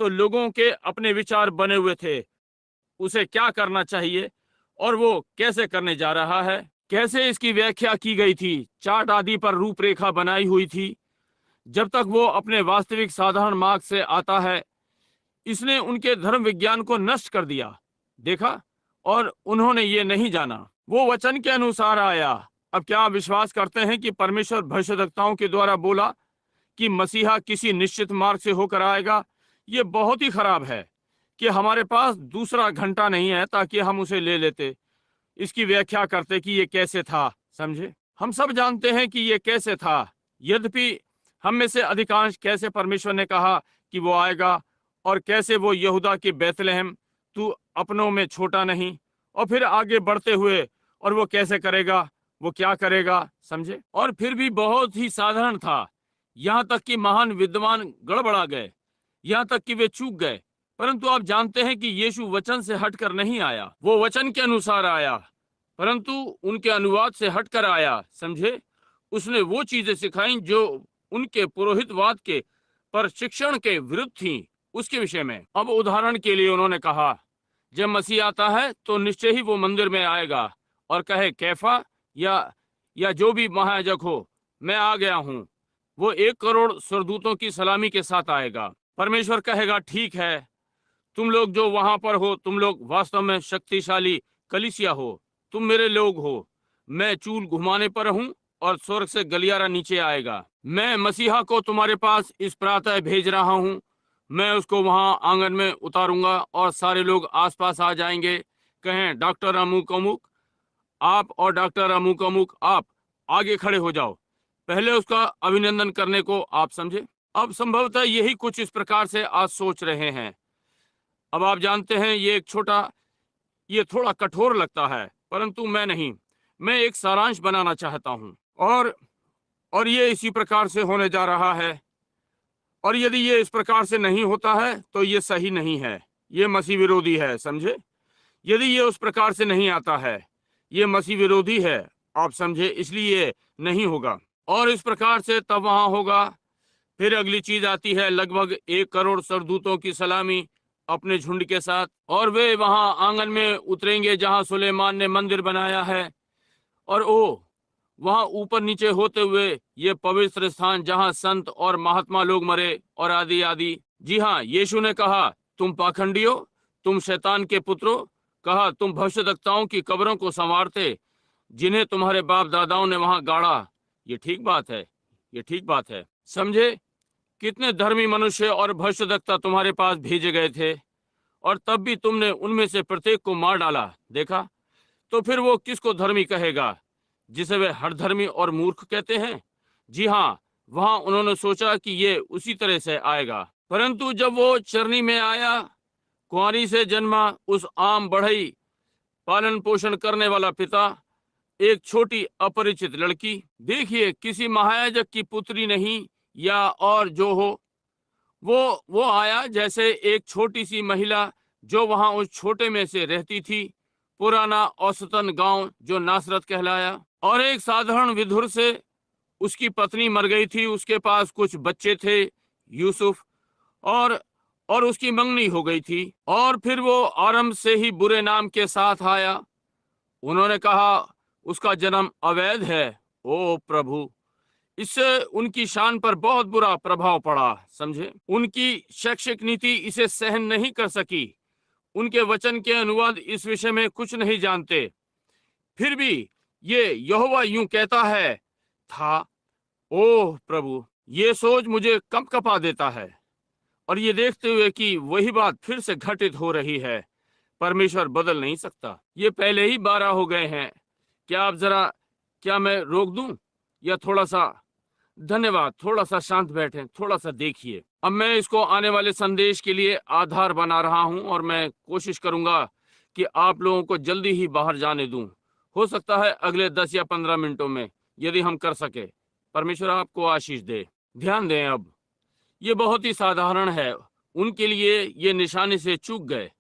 तो लोगों के अपने विचार बने हुए थे, उसे क्या करना चाहिए और वो कैसे करने जा रहा है, कैसे इसकी व्याख्या की गई थी, चार्ट आदि पर रूपरेखा बनाई हुई थी। जब तक वो अपने वास्तविक साधारण मार्ग से आता है, इसने उनके धर्म विज्ञान को नष्ट कर दिया, देखा, और उन्होंने ये नहीं जाना। वो वचन के अनुसार आया। अब क्या आप विश्वास करते हैं कि परमेश्वर भविष्यद्वक्ताओं के द्वारा बोला कि मसीहा किसी निश्चित मार्ग से होकर आएगा? ये बहुत ही खराब है कि हमारे पास दूसरा घंटा नहीं है ताकि हम उसे ले लेते, इसकी व्याख्या करते कि ये कैसे था। समझे? हम सब जानते हैं कि ये कैसे था। यद्यपि हम में से अधिकांश कैसे परमेश्वर ने कहा कि वो आएगा, और कैसे वो यहूदा के बैतलहम, तू अपनों में छोटा नहीं, और फिर आगे बढ़ते हुए, और वो कैसे करेगा, वो क्या करेगा। समझे? और फिर भी बहुत ही साधारण था, यहाँ तक कि महान विद्वान गड़बड़ा गए, यहाँ तक कि वे चूक गए। परंतु आप जानते हैं कि यीशु वचन से हटकर नहीं आया, वो वचन के अनुसार आया, परंतु उनके अनुवाद से हटकर आया। समझे? उसने वो चीजें सिखाई जो उनके पुरोहितवाद के प्रशिक्षण के विरुद्ध थी, उसके विषय में। अब उदाहरण के लिए उन्होंने कहा, जब मसीह आता है तो निश्चय ही वो मंदिर में आएगा और कहे, कैफा या जो भी महायाजक हो, मैं आ गया हूँ। वो 1 करोड़ स्वर्गदूतों की सलामी के साथ आएगा। परमेश्वर कहेगा, ठीक है, तुम लोग जो वहां पर हो, तुम लोग वास्तव में शक्तिशाली कलीसिया हो, तुम मेरे लोग हो। मैं चूल घुमाने पर हूँ और स्वर्ग से गलियारा नीचे आएगा। मैं मसीहा को तुम्हारे पास इस प्रातः भेज रहा हूँ। मैं उसको वहां आंगन में उतारूंगा और सारे लोग आसपास आ जाएंगे, कहें, डॉक्टर अमुक अमुक आप और डॉक्टर अमुक अमुक आप आगे खड़े हो जाओ, पहले उसका अभिनंदन करने को। आप समझे? अब संभवतः यही कुछ इस प्रकार से आज सोच रहे हैं। अब आप जानते हैं, ये थोड़ा कठोर लगता है, परंतु मैं एक सारांश बनाना चाहता हूँ, और ये इसी प्रकार से होने जा रहा है। और यदि ये इस प्रकार से नहीं होता है तो ये सही नहीं है, ये मसीह विरोधी है। समझे? यदि ये उस प्रकार से नहीं आता है, ये मसीह विरोधी है। आप समझे? इसलिए नहीं होगा, और इस प्रकार से तब वहां होगा। फिर अगली चीज आती है, लगभग 1 करोड़ सरदूतों की सलामी अपने झुंड के साथ, और वे वहां आंगन में उतरेंगे जहां सुलेमान ने मंदिर बनाया है। और वहां ऊपर नीचे होते हुए ये पवित्र स्थान जहां संत और महात्मा लोग मरे, और आदि आदि। जी हाँ, यीशु ने कहा, तुम पाखंडियों, तुम शैतान के पुत्रों, कहा, तुम भविष्यद्वक्ताओं की कब्रों को संवारते जिन्हें तुम्हारे बाप दादाओं ने वहां गाड़ा। ये ठीक बात है, ये ठीक बात है। समझे? कितने धर्मी मनुष्य और भविष्यद्वक्ता तुम्हारे पास भेजे गए थे, और तब भी तुमने उनमें से प्रत्येक को मार डाला। देखा? तो फिर वो किसको धर्मी कहेगा, जिसे वे हर धर्मी और मूर्ख कहते हैं? जी हाँ, वहां उन्होंने सोचा कि ये उसी तरह से आएगा। परंतु जब वो चरनी में आया, कुंवारी से जन्मा, उस आम बढ़ई, पालन पोषण करने वाला पिता, एक छोटी अपरिचित लड़की, देखिए, किसी महायाजक की पुत्री नहीं या और जो हो, वो आया जैसे एक छोटी सी महिला जो वहां उस छोटे में से रहती थी, पुराना औसतन गांव जो नासरत कहलाया। और एक साधारण विधुर से उसकी पत्नी मर गई थी, उसके पास कुछ बच्चे थे, यूसुफ, और उसकी मंगनी हो गई थी। और फिर वो आरंभ से ही बुरे नाम के साथ आया। उन्होंने कहा, उसका जन्म अवैध है। ओ प्रभु, इससे उनकी शान पर बहुत बुरा प्रभाव पड़ा। समझे? उनकी शैक्षिक नीति इसे सहन नहीं कर सकी। उनके वचन के अनुवाद इस विषय में कुछ नहीं जानते। फिर भी ये यहोवा यूं कहता है था। ओह प्रभु, ये सोच मुझे कंपकपा देता है, और ये देखते हुए कि वही बात फिर से घटित हो रही है। परमेश्वर बदल नहीं सकता। ये पहले ही 12 हो गए हैं। क्या मैं रोक दूं, या थोड़ा सा? धन्यवाद, थोड़ा सा शांत बैठें, थोड़ा सा देखिए। अब मैं इसको आने वाले संदेश के लिए आधार बना रहा हूं, और मैं कोशिश करूंगा कि आप लोगों को जल्दी ही बाहर जाने दूं। हो सकता है अगले 10 या 15 मिनटों में, यदि हम कर सके। परमेश्वर आपको आशीष दे। ध्यान दें, अब ये बहुत ही साधारण है। उनके लिए ये निशाने से चूक गए,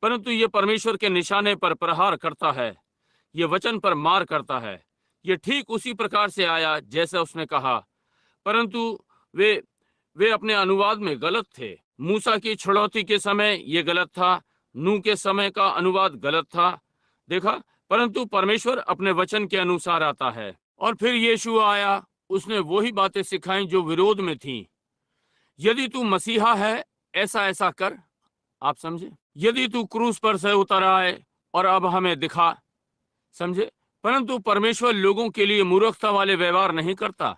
परंतु ये परमेश्वर के निशाने पर प्रहार करता है, ये वचन पर मार करता है। ये ठीक उसी प्रकार से आया जैसे उसने कहा, परंतु वे अपने अनुवाद में गलत थे। मूसा की छुड़ौती के समय ये गलत था, नूह के समय का अनुवाद गलत था। देखा, परंतु परमेश्वर अपने वचन के अनुसार आता है। और फिर यीशु आया, उसने वही बातें सिखाई जो विरोध में थीं। यदि तू मसीहा है, ऐसा ऐसा कर। आप समझे? यदि तू क्रूस पर से उतर आए और अब हमें दिखा। समझे? परंतु परमेश्वर लोगों के लिए मूर्खता वाले व्यवहार नहीं करता।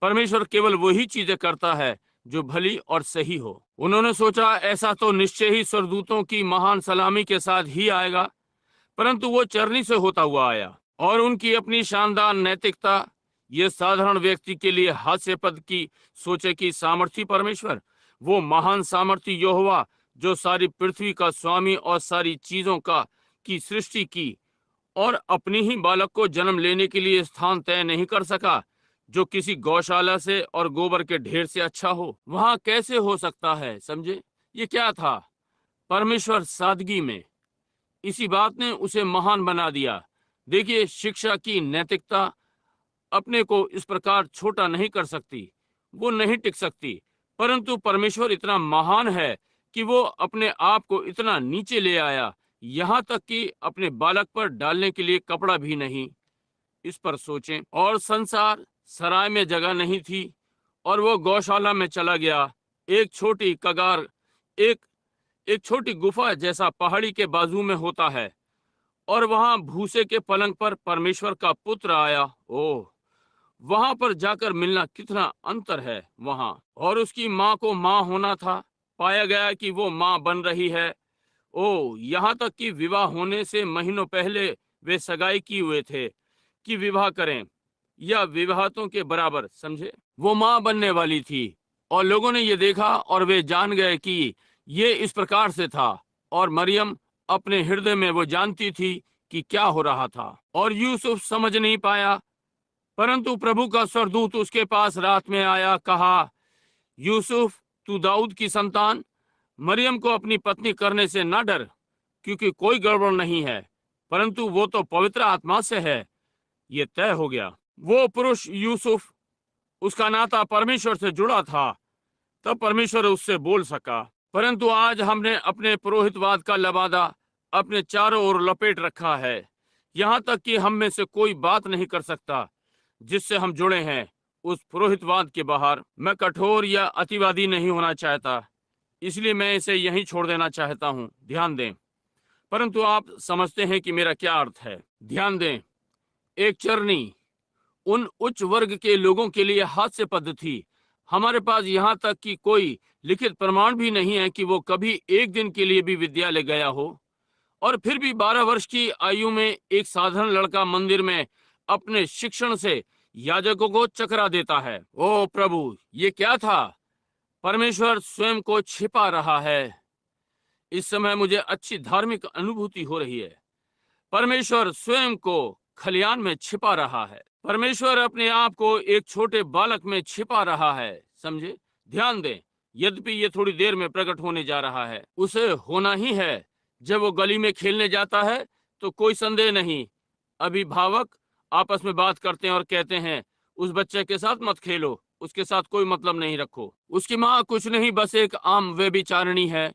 परमेश्वर केवल वही चीजें करता है जो भली और सही हो। उन्होंने सोचा ऐसा तो निश्चय ही स्वर्गदूतों की महान सलामी के साथ ही आएगा, परंतु वो चरनी से होता हुआ आया। और उनकी अपनी शानदार नैतिकता, ये साधारण व्यक्ति के लिए हास्यपद की सोचे कि सामर्थी परमेश्वर, वो महान सामर्थी यहोवा जो सारी पृथ्वी का स्वामी और सारी चीजों का की सृष्टि की और अपनी ही बालक को जन्म लेने के लिए स्थान तय नहीं कर सका जो किसी गौशाला से और गोबर के ढेर से अच्छा हो, वहां कैसे हो सकता है? समझे? ये क्या था? परमेश्वर सादगी में, इसी बात ने उसे महान बना दिया। देखिए, शिक्षा की नैतिकता अपने को इस प्रकार छोटा नहीं कर सकती, वो नहीं टिक सकती। परंतु परमेश्वर इतना महान है कि वो अपने आप को इतना नीचे ले आया, यहाँ तक कि अपने बालक पर डालने के लिए कपड़ा भी नहीं। इस पर सोचें। और संसार सराय में जगह नहीं थी और वो गौशाला में चला गया। एक छोटी कगार, एक एक छोटी गुफा जैसा पहाड़ी के बाजू में होता है, और वहां भूसे के पलंग पर परमेश्वर का पुत्र आया। ओह, वहां पर जाकर मिलना कितना अंतर है वहां। और उसकी माँ को माँ होना था। पाया गया कि वो माँ बन रही है। ओ, यहाँ तक कि विवाह होने से महीनों पहले वे सगाई किए हुए थे कि विवाह करें, या विवाहतों के बराबर। समझे? वो माँ बनने वाली थी और लोगों ने ये देखा और वे जान गए कि ये इस प्रकार से था। और मरियम अपने हृदय में वो जानती थी कि क्या हो रहा था। और यूसुफ समझ नहीं पाया, परंतु प्रभु का स्वर्गदूत उसके पास रात में आया, कहा, यूसुफ, तू दाऊद की संतान, मरियम को अपनी पत्नी करने से न डर, क्योंकि कोई गड़बड़ नहीं है, परंतु वो तो पवित्र आत्मा से है। ये तय हो गया। वो पुरुष यूसुफ, उसका नाता परमेश्वर से जुड़ा था, तब परमेश्वर उससे बोल सका। परंतु आज हमने अपने पुरोहितवाद का लबादा अपने चारों ओर लपेट रखा है, यहाँ तक कि हम में से कोई बात नहीं कर सकता जिससे हम जुड़े हैं उस पुरोहितवाद के बाहर। मैं कठोर या अतिवादी नहीं होना चाहता, इसलिए मैं इसे यहीं छोड़ देना चाहता हूँ। ध्यान दें। परंतु आप समझते हैं कि मेरा क्या अर्थ है। ध्यान दें। एक चरनी उन उच्च वर्ग के लोगों के लिए हास्यपद थी। हमारे पास यहाँ तक कि कोई लिखित प्रमाण भी नहीं है कि वो कभी एक दिन के लिए भी विद्यालय गया हो। और फिर भी 12 वर्ष की आयु में एक साधारण लड़का मंदिर में अपने शिक्षण से याजकों को चकरा देता है। ओ प्रभु, ये क्या था? परमेश्वर स्वयं को छिपा रहा है। इस समय मुझे अच्छी धार्मिक अनुभूति हो रही है। परमेश्वर स्वयं को खलियान में छिपा रहा है। परमेश्वर अपने आप को एक छोटे बालक में छिपा रहा है। समझे? ध्यान दें। यद्यपि ये थोड़ी देर में प्रकट होने जा रहा है, उसे होना ही है। जब वो गली में खेलने जाता है तो कोई संदेह नहीं, अभिभावक आपस में बात करते हैं और कहते हैं, उस बच्चे के साथ मत खेलो, उसके साथ कोई मतलब नहीं रखो। उसकी माँ कुछ नहीं, बस एक आम व्यभिचारिणी है।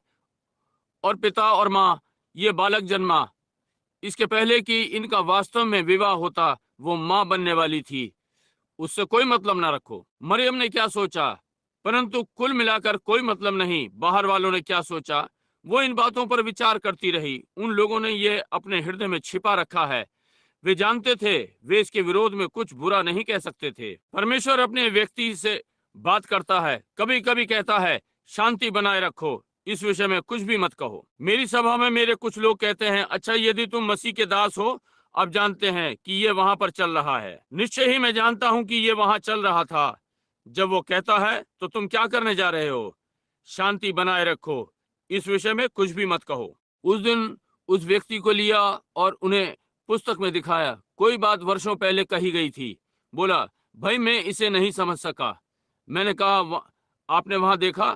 और पिता और माँ, ये बालक जन्मा, इसके पहले कि इनका वास्तव में विवाह होता, वो माँ बनने वाली थी। उससे कोई मतलब ना रखो। मरियम ने क्या सोचा, परंतु कुल मिलाकर कोई मतलब नहीं। बाहर वालों ने क्या सोचा, वो इन बातों पर विचार करती रही। उन लोगों ने ये अपने हृदय में छिपा रखा है। वे जानते थे वे इसके विरोध में कुछ बुरा नहीं कह सकते थे। परमेश्वर अपने व्यक्ति से बात करता है। कभी कभी कहता है, शांति बनाए रखो, इस विषय में कुछ भी मत कहो। मेरी सभा में मेरे कुछ लोग कहते हैं, अच्छा, यदि तुम मसीह के दास हो, अब जानते हैं कि ये वहां पर चल रहा है। निश्चय ही मैं जानता हूं कि ये वहां चल रहा था। जब वो कहता है तो तुम क्या करने जा रहे हो? शांति बनाए रखो, इस विषय में कुछ भी मत कहो। उस दिन उस व्यक्ति को लिया और उन्हें पुस्तक में दिखाया। कोई बात वर्षों पहले कही गई थी। बोला, भाई मैं इसे नहीं समझ सका। मैंने कहा, आपने वहां देखा,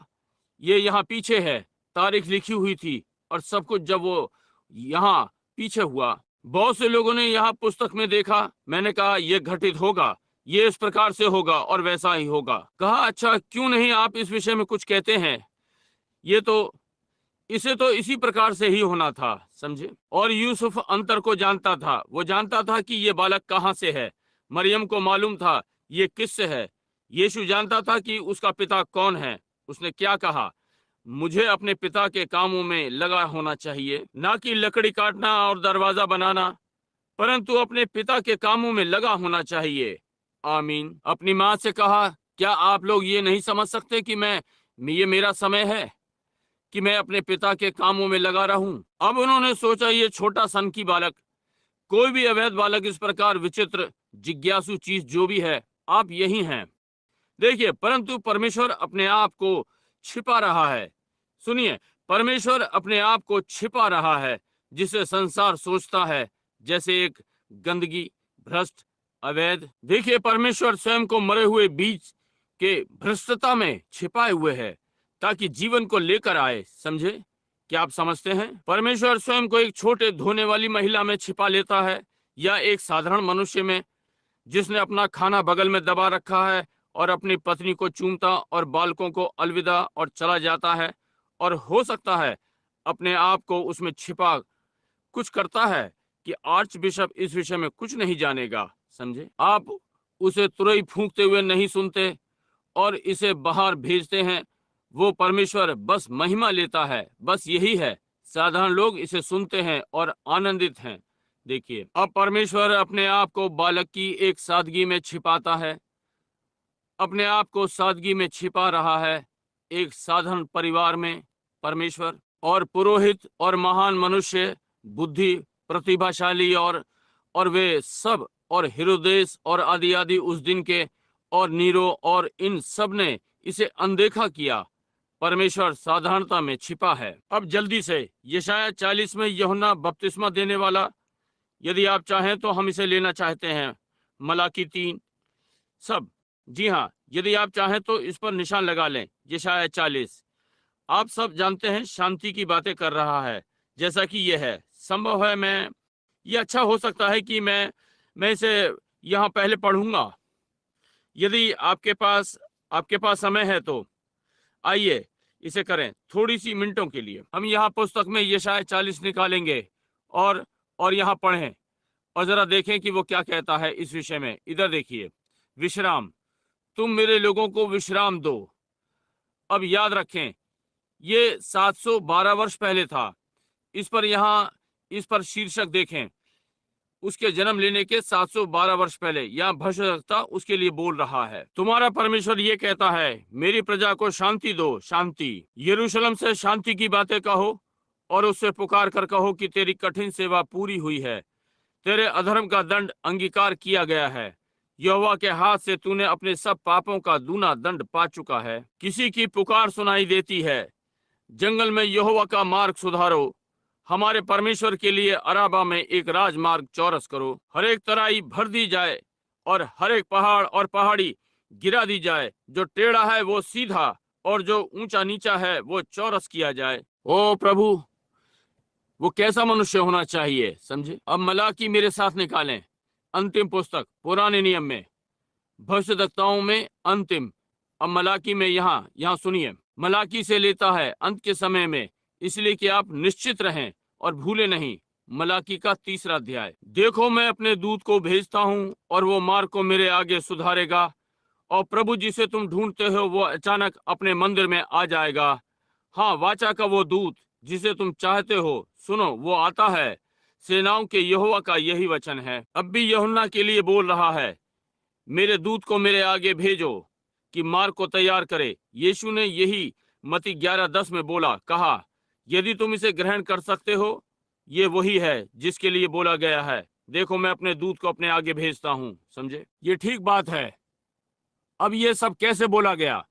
ये यहाँ पीछे है, तारीख लिखी हुई थी और सब कुछ। जब वो यहाँ पीछे हुआ, बहुत से लोगों ने यहाँ पुस्तक में देखा। मैंने कहा, ये घटित होगा, ये इस प्रकार से होगा और वैसा ही होगा। कहा, अच्छा, क्यों नहीं आप इस विषय में कुछ कहते हैं? ये तो इसे तो इसी प्रकार से ही होना था, समझे। और यूसुफ अंतर को जानता था, वो जानता था कि ये बालक कहाँ से है। मरियम को मालूम था ये किससे है। यीशु जानता था कि उसका पिता कौन है। उसने क्या कहा? मुझे अपने पिता के कामों में लगा होना चाहिए, ना कि लकड़ी काटना और दरवाजा बनाना, परंतु अपने पिता के कामों में लगा होना चाहिए। आमीन। अपनी माँ से कहा, क्या आप लोग ये नहीं समझ सकते कि ये मेरा समय है कि मैं अपने पिता के कामों में लगा रहूं? अब उन्होंने सोचा, ये छोटा सन की बालक, कोई भी अवैध बालक इस प्रकार विचित्र जिज्ञासु चीज जो भी है, आप यही हैं। देखिए, परंतु परमेश्वर अपने आप को छिपा रहा है। सुनिए, परमेश्वर अपने आप को छिपा रहा है, जिसे संसार सोचता है जैसे एक गंदगी, भ्रष्ट, अवैध। देखिए, परमेश्वर स्वयं को मरे हुए बीज के भ्रष्टता में छिपाए हुए है, ताकि जीवन को लेकर आए, समझे। क्या आप समझते हैं? परमेश्वर स्वयं को एक छोटे धोने वाली महिला में छिपा लेता है, या एक साधारण मनुष्य में जिसने अपना खाना बगल में दबा रखा है और अपनी पत्नी को चूमता और बालकों को अलविदा और चला जाता है, और हो सकता है अपने आप को उसमें छिपा कुछ करता है कि आर्च बिशप इस विषय में कुछ नहीं जानेगा, समझे। आप उसे तुरई फूंकते हुए नहीं सुनते और इसे बाहर भेजते हैं। वो परमेश्वर बस महिमा लेता है, बस यही है। साधारण लोग इसे सुनते हैं और आनंदित हैं। देखिए, अब परमेश्वर अपने आप को बालक की एक सादगी में छिपाता है, अपने आप को सादगी में छिपा रहा है एक साधारण परिवार में। परमेश्वर और पुरोहित और महान मनुष्य, बुद्धि, प्रतिभाशाली और वे सब, और हेरोदेस और आदि आदि उस दिन के, और नीरो, और इन सब ने इसे अनदेखा किया। परमेश्वर साधारणता में छिपा है। अब जल्दी से यशायाह 40 में यूहन्ना बपतिस्मा देने वाला, यदि आप चाहें तो हम इसे लेना चाहते हैं। मलाकी 3, सब। जी हाँ, यदि आप चाहें तो इस पर निशान लगा लें। यशायाह 40, आप सब जानते हैं, शांति की बातें कर रहा है, जैसा कि यह है। संभव है ये अच्छा हो सकता है कि मैं इसे यहाँ पहले पढ़ूंगा। यदि आपके पास समय है तो आइए इसे करें थोड़ी सी मिनटों के लिए। हम यहाँ पुस्तक में यशायाह 40 निकालेंगे और यहाँ पढ़ें, और जरा देखें कि वो क्या कहता है इस विषय में। इधर देखिए, विश्राम, तुम मेरे लोगों को विश्राम दो। अब याद रखें, ये 712 वर्ष पहले था। इस पर शीर्षक देखें, उसके जन्म लेने के 712 वर्ष पहले। यहाँ भविष्यवक्ता उसके लिए बोल रहा है। तुम्हारा परमेश्वर ये कहता है, मेरी प्रजा को शांति दो, शांति। यरूशलेम से शांति की बातें कहो और उससे पुकार कर कहो कि तेरी कठिन सेवा पूरी हुई है, तेरे अधर्म का दंड अंगीकार किया गया है। यहोवा के हाथ से तूने अपने सब पापों का दूना दंड पा चुका है। किसी की पुकार सुनाई देती है, जंगल में यहोवा का मार्ग सुधारो, हमारे परमेश्वर के लिए अराबा में एक राजमार्ग चौरस करो। हर एक तराई भर दी जाए और हर एक पहाड़ और पहाड़ी गिरा दी जाए। जो टेढ़ा है वो सीधा, और जो ऊंचा नीचा है वो चौरस किया जाए। ओ प्रभु, वो कैसा मनुष्य होना चाहिए, समझे। अब मलाकी मेरे साथ निकालें, अंतिम पुस्तक पुराने नियम में, भविष्यद्वक्ताओं में अंतिम। अब मलाकी में यहाँ सुनिए, मलाकी से लेता है अंत के समय में, इसलिए कि आप निश्चित रहें और भूले नहीं। मलाकी का 3रा अध्याय। देखो, मैं अपने दूत को भेजता हूँ और वो मार्ग को मेरे आगे सुधारेगा, और प्रभु जिसे तुम ढूंढते हो वो अचानक अपने मंदिर में आ जाएगा। हाँ, वाचा का वो दूत जिसे तुम चाहते हो, सुनो, वो आता है। सेनाओं के यहोवा का यही वचन है। अब भी यूहन्ना के लिए बोल रहा है, मेरे दूत को मेरे आगे भेजो कि मार्ग को तैयार करे। यीशु ने यही मत्ती 11:10 में बोला, कहा, यदि तुम इसे ग्रहण कर सकते हो, ये वही है जिसके लिए बोला गया है, देखो मैं अपने दूत को अपने आगे भेजता हूँ, समझे। ये ठीक बात है। अब ये सब कैसे बोला गया?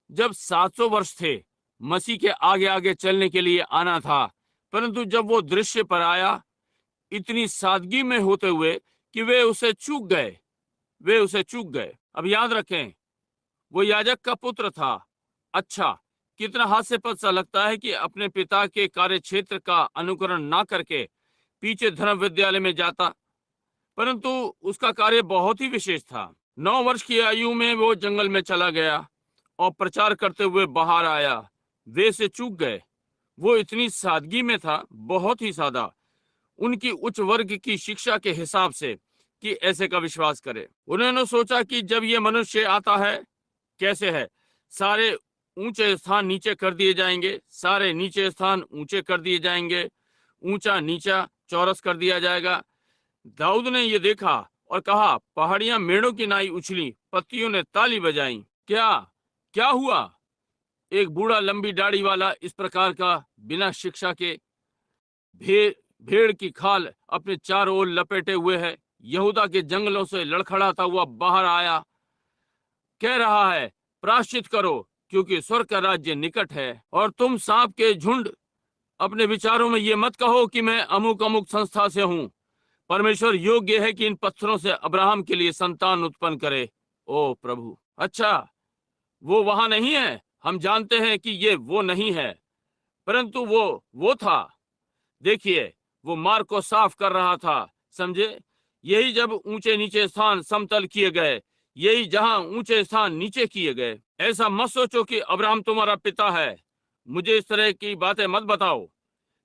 जब 700 वर्ष थे, मसीह के आगे आगे चलने के लिए आना था, परंतु जब वो दृश्य पर आया, इतनी सादगी में होते हुए कि वे उसे चूक गए। अब याद रखें, वो याजक का पुत्र था। अच्छा, कितना हास्यास्पद सा लगता है कि अपने पिता के कार्य क्षेत्र का अनुकरण ना करके पीछे धर्म विद्यालय में जाता, परंतु उसका कार्य बहुत ही विशेष था। 9 वर्ष की आयु में वो जंगल में चला गया और प्रचार करते हुए बाहर आया। वे इसे चूक गए। वो इतनी सादगी में था, बहुत ही सादा, उनकी उच्च वर्ग की शिक्षा के हिसाब से, कि ऐसे का विश्वास करे। उन्होंने सोचा कि जब ये मनुष्य आता है, कैसे है, सारे ऊंचे स्थान नीचे कर दिए जाएंगे, सारे नीचे स्थान ऊंचे कर दिए जाएंगे, ऊंचा नीचा चौरस कर दिया जाएगा। दाऊद ने ये देखा और कहा, पहाड़ियां मेढ़ों की नाई उछली, पत्तियों ने ताली बजाई। क्या क्या हुआ? एक बूढ़ा लंबी दाढ़ी वाला, इस प्रकार का, बिना शिक्षा के, भेड़ भेड़ की खाल अपने चारों ओर लपेटे हुए है, यहूदा के जंगलों से लड़खड़ाता हुआ बाहर आया, कह रहा है, प्रायश्चित करो, क्योंकि स्वर्ग का राज्य निकट है। और तुम सांप के झुंड, अपने विचारों में ये मत कहो कि मैं अमुक अमुक संस्था से हूं। परमेश्वर योग्य है कि इन पत्थरों से अब्राहम के लिए संतान उत्पन्न करे। ओ प्रभु, अच्छा, वो वहां नहीं है, हम जानते हैं कि ये वो नहीं है, परंतु वो था। देखिए, वो मार्ग को साफ कर रहा था, समझे? यही जब ऊंचे नीचे स्थान समतल किए गए, यही जहां ऊंचे स्थान नीचे किए गए। ऐसा मत सोचो कि अब्राहम तुम्हारा पिता है। मुझे इस तरह की बातें मत बताओ,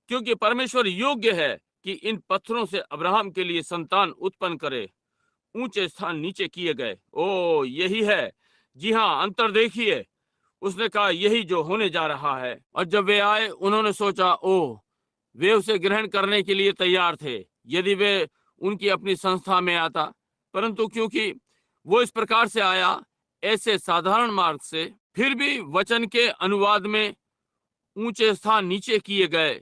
क्योंकि परमेश्वर योग्य है कि इन पत्थरों से अब्राहम के लिए संतान उत्पन्न करे। ऊंचे स्थान नीचे किए गए। ओ, यही है। जी हाँ, अंतर देखिए। उसने कहा, यही जो होने जा रहा है। और जब वे आए, उन्होंने सोचा, ओह, वे उसे ग्रहण करने के लिए तैयार थे यदि वे उनकी अपनी संस्था में आता, परंतु क्योंकि वो इस प्रकार से आया, ऐसे साधारण मार्ग से, फिर भी वचन के अनुवाद में ऊंचे स्थान नीचे किए गए,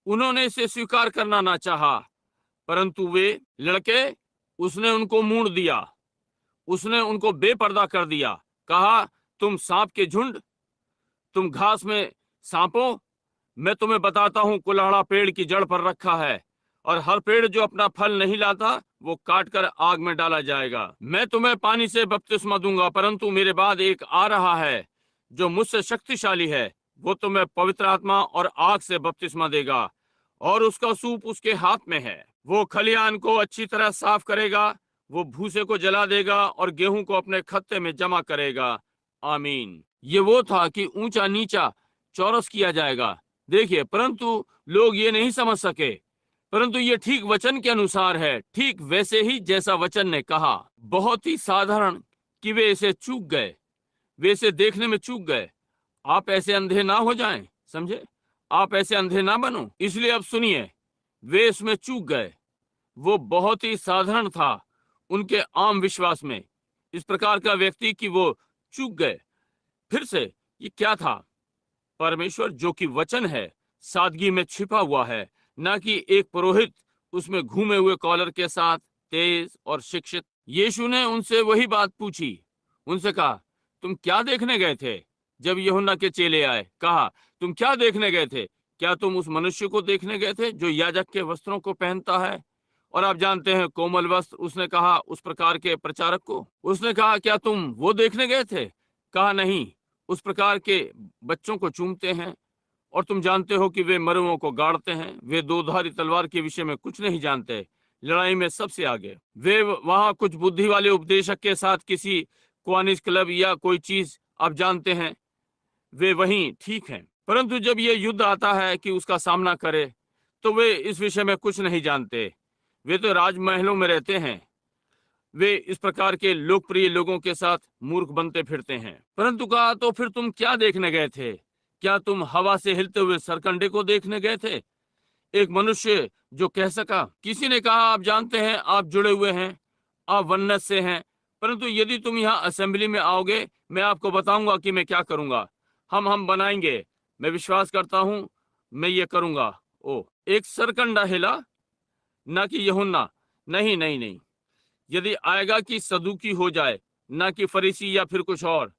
उन्होंने इसे स्वीकार करना ना चाहा। परंतु वे लड़के, उसने उनको मूंड दिया, उसने उनको बेपर्दा कर दिया। कहा, तुम सांप के झुंड, तुम घास में सांपों, मैं तुम्हें बताता हूं, कुल्हाड़ा पेड़ की जड़ पर रखा है, और हर पेड़ जो अपना फल नहीं लाता, वो काट कर आग में डाला जाएगा। मैं तुम्हें पानी से बपतिस्मा दूंगा, परंतु मेरे बाद एक आ रहा है जो मुझसे शक्तिशाली है, वो तुम्हें पवित्र आत्मा और आग से बपतिस्मा देगा, और उसका सूप उसके हाथ में है। वो खलिहान को अच्छी तरह साफ करेगा, वो भूसे को जला देगा और गेहूं को अपने खत्ते में जमा करेगा। आमीन। ये वो था कि ऊंचा नीचा चौरस किया जाएगा। देखिए, परंतु लोग ये नहीं समझ सके, परंतु ये ठीक वचन के अनुसार है, ठीक वैसे ही जैसा वचन ने कहा। बहुत ही साधारण कि वे इसे चूक गए, वे इसे देखने में चूक गए। आप ऐसे अंधे ना हो जाएं, समझे? आप ऐसे अंधे ना बनो। इसलिए अब सुनिए, वे इसमें चूक गए। वो बहुत ही साधारण था उनके आम विश्वास में, इस प्रकार का व्यक्ति कि वो चूक गए। फिर से, ये क्या था? परमेश्वर जो कि वचन है, सादगी में छिपा हुआ है, ना कि एक पुरोहित उसमें घूमे हुए कॉलर के साथ, तेज और शिक्षित। यीशु ने उनसे वही बात पूछी, उनसे कहा, तुम क्या देखने गए थे? जब यूहन्ना के चेले आए, कहा, तुम क्या देखने गए थे? क्या तुम उस मनुष्य को देखने गए थे जो याजक के वस्त्रों को पहनता है? और आप जानते हैं, कोमल वस्त्र। उसने कहा, उस प्रकार के प्रचारक को। उसने कहा, क्या तुम वो देखने गए थे? कहा, नहीं, उस प्रकार के बच्चों को चूमते हैं, और तुम जानते हो कि वे मरुओं को गाड़ते हैं। वे दोधारी तलवार के विषय में कुछ नहीं जानते, लड़ाई में सबसे आगे। वे वहां कुछ बुद्धि वाले उपदेशक के साथ किसी क्वानिस क्लब या कोई चीज, आप जानते हैं, वे वहीं ठीक हैं। परंतु जब ये युद्ध आता है कि उसका सामना करे, तो वे इस विषय में कुछ नहीं जानते। वे तो राजमहलों में रहते हैं। वे इस प्रकार के लोकप्रिय लोगों के साथ मूर्ख बनते फिरते हैं। परंतु कहा, तो फिर तुम क्या देखने गए थे? क्या तुम हवा से हिलते हुए सरकंडे को देखने गए थे? एक मनुष्य जो कह सका। किसी ने कहा, आप जानते हैं, आप जुड़े हुए हैं, आप वन्नस से हैं, परंतु यदि तुम यहाँ असेंबली में आओगे, मैं आपको बताऊंगा कि मैं क्या करूंगा। हम बनाएंगे। मैं विश्वास करता हूं, मैं ये करूंगा। ओ, एक सरकंडा हिला, ना कि यूहन्ना। नहीं नहीं नहीं, यदि आएगा कि सदूकी हो जाए, ना कि फरीसी या फिर कुछ और।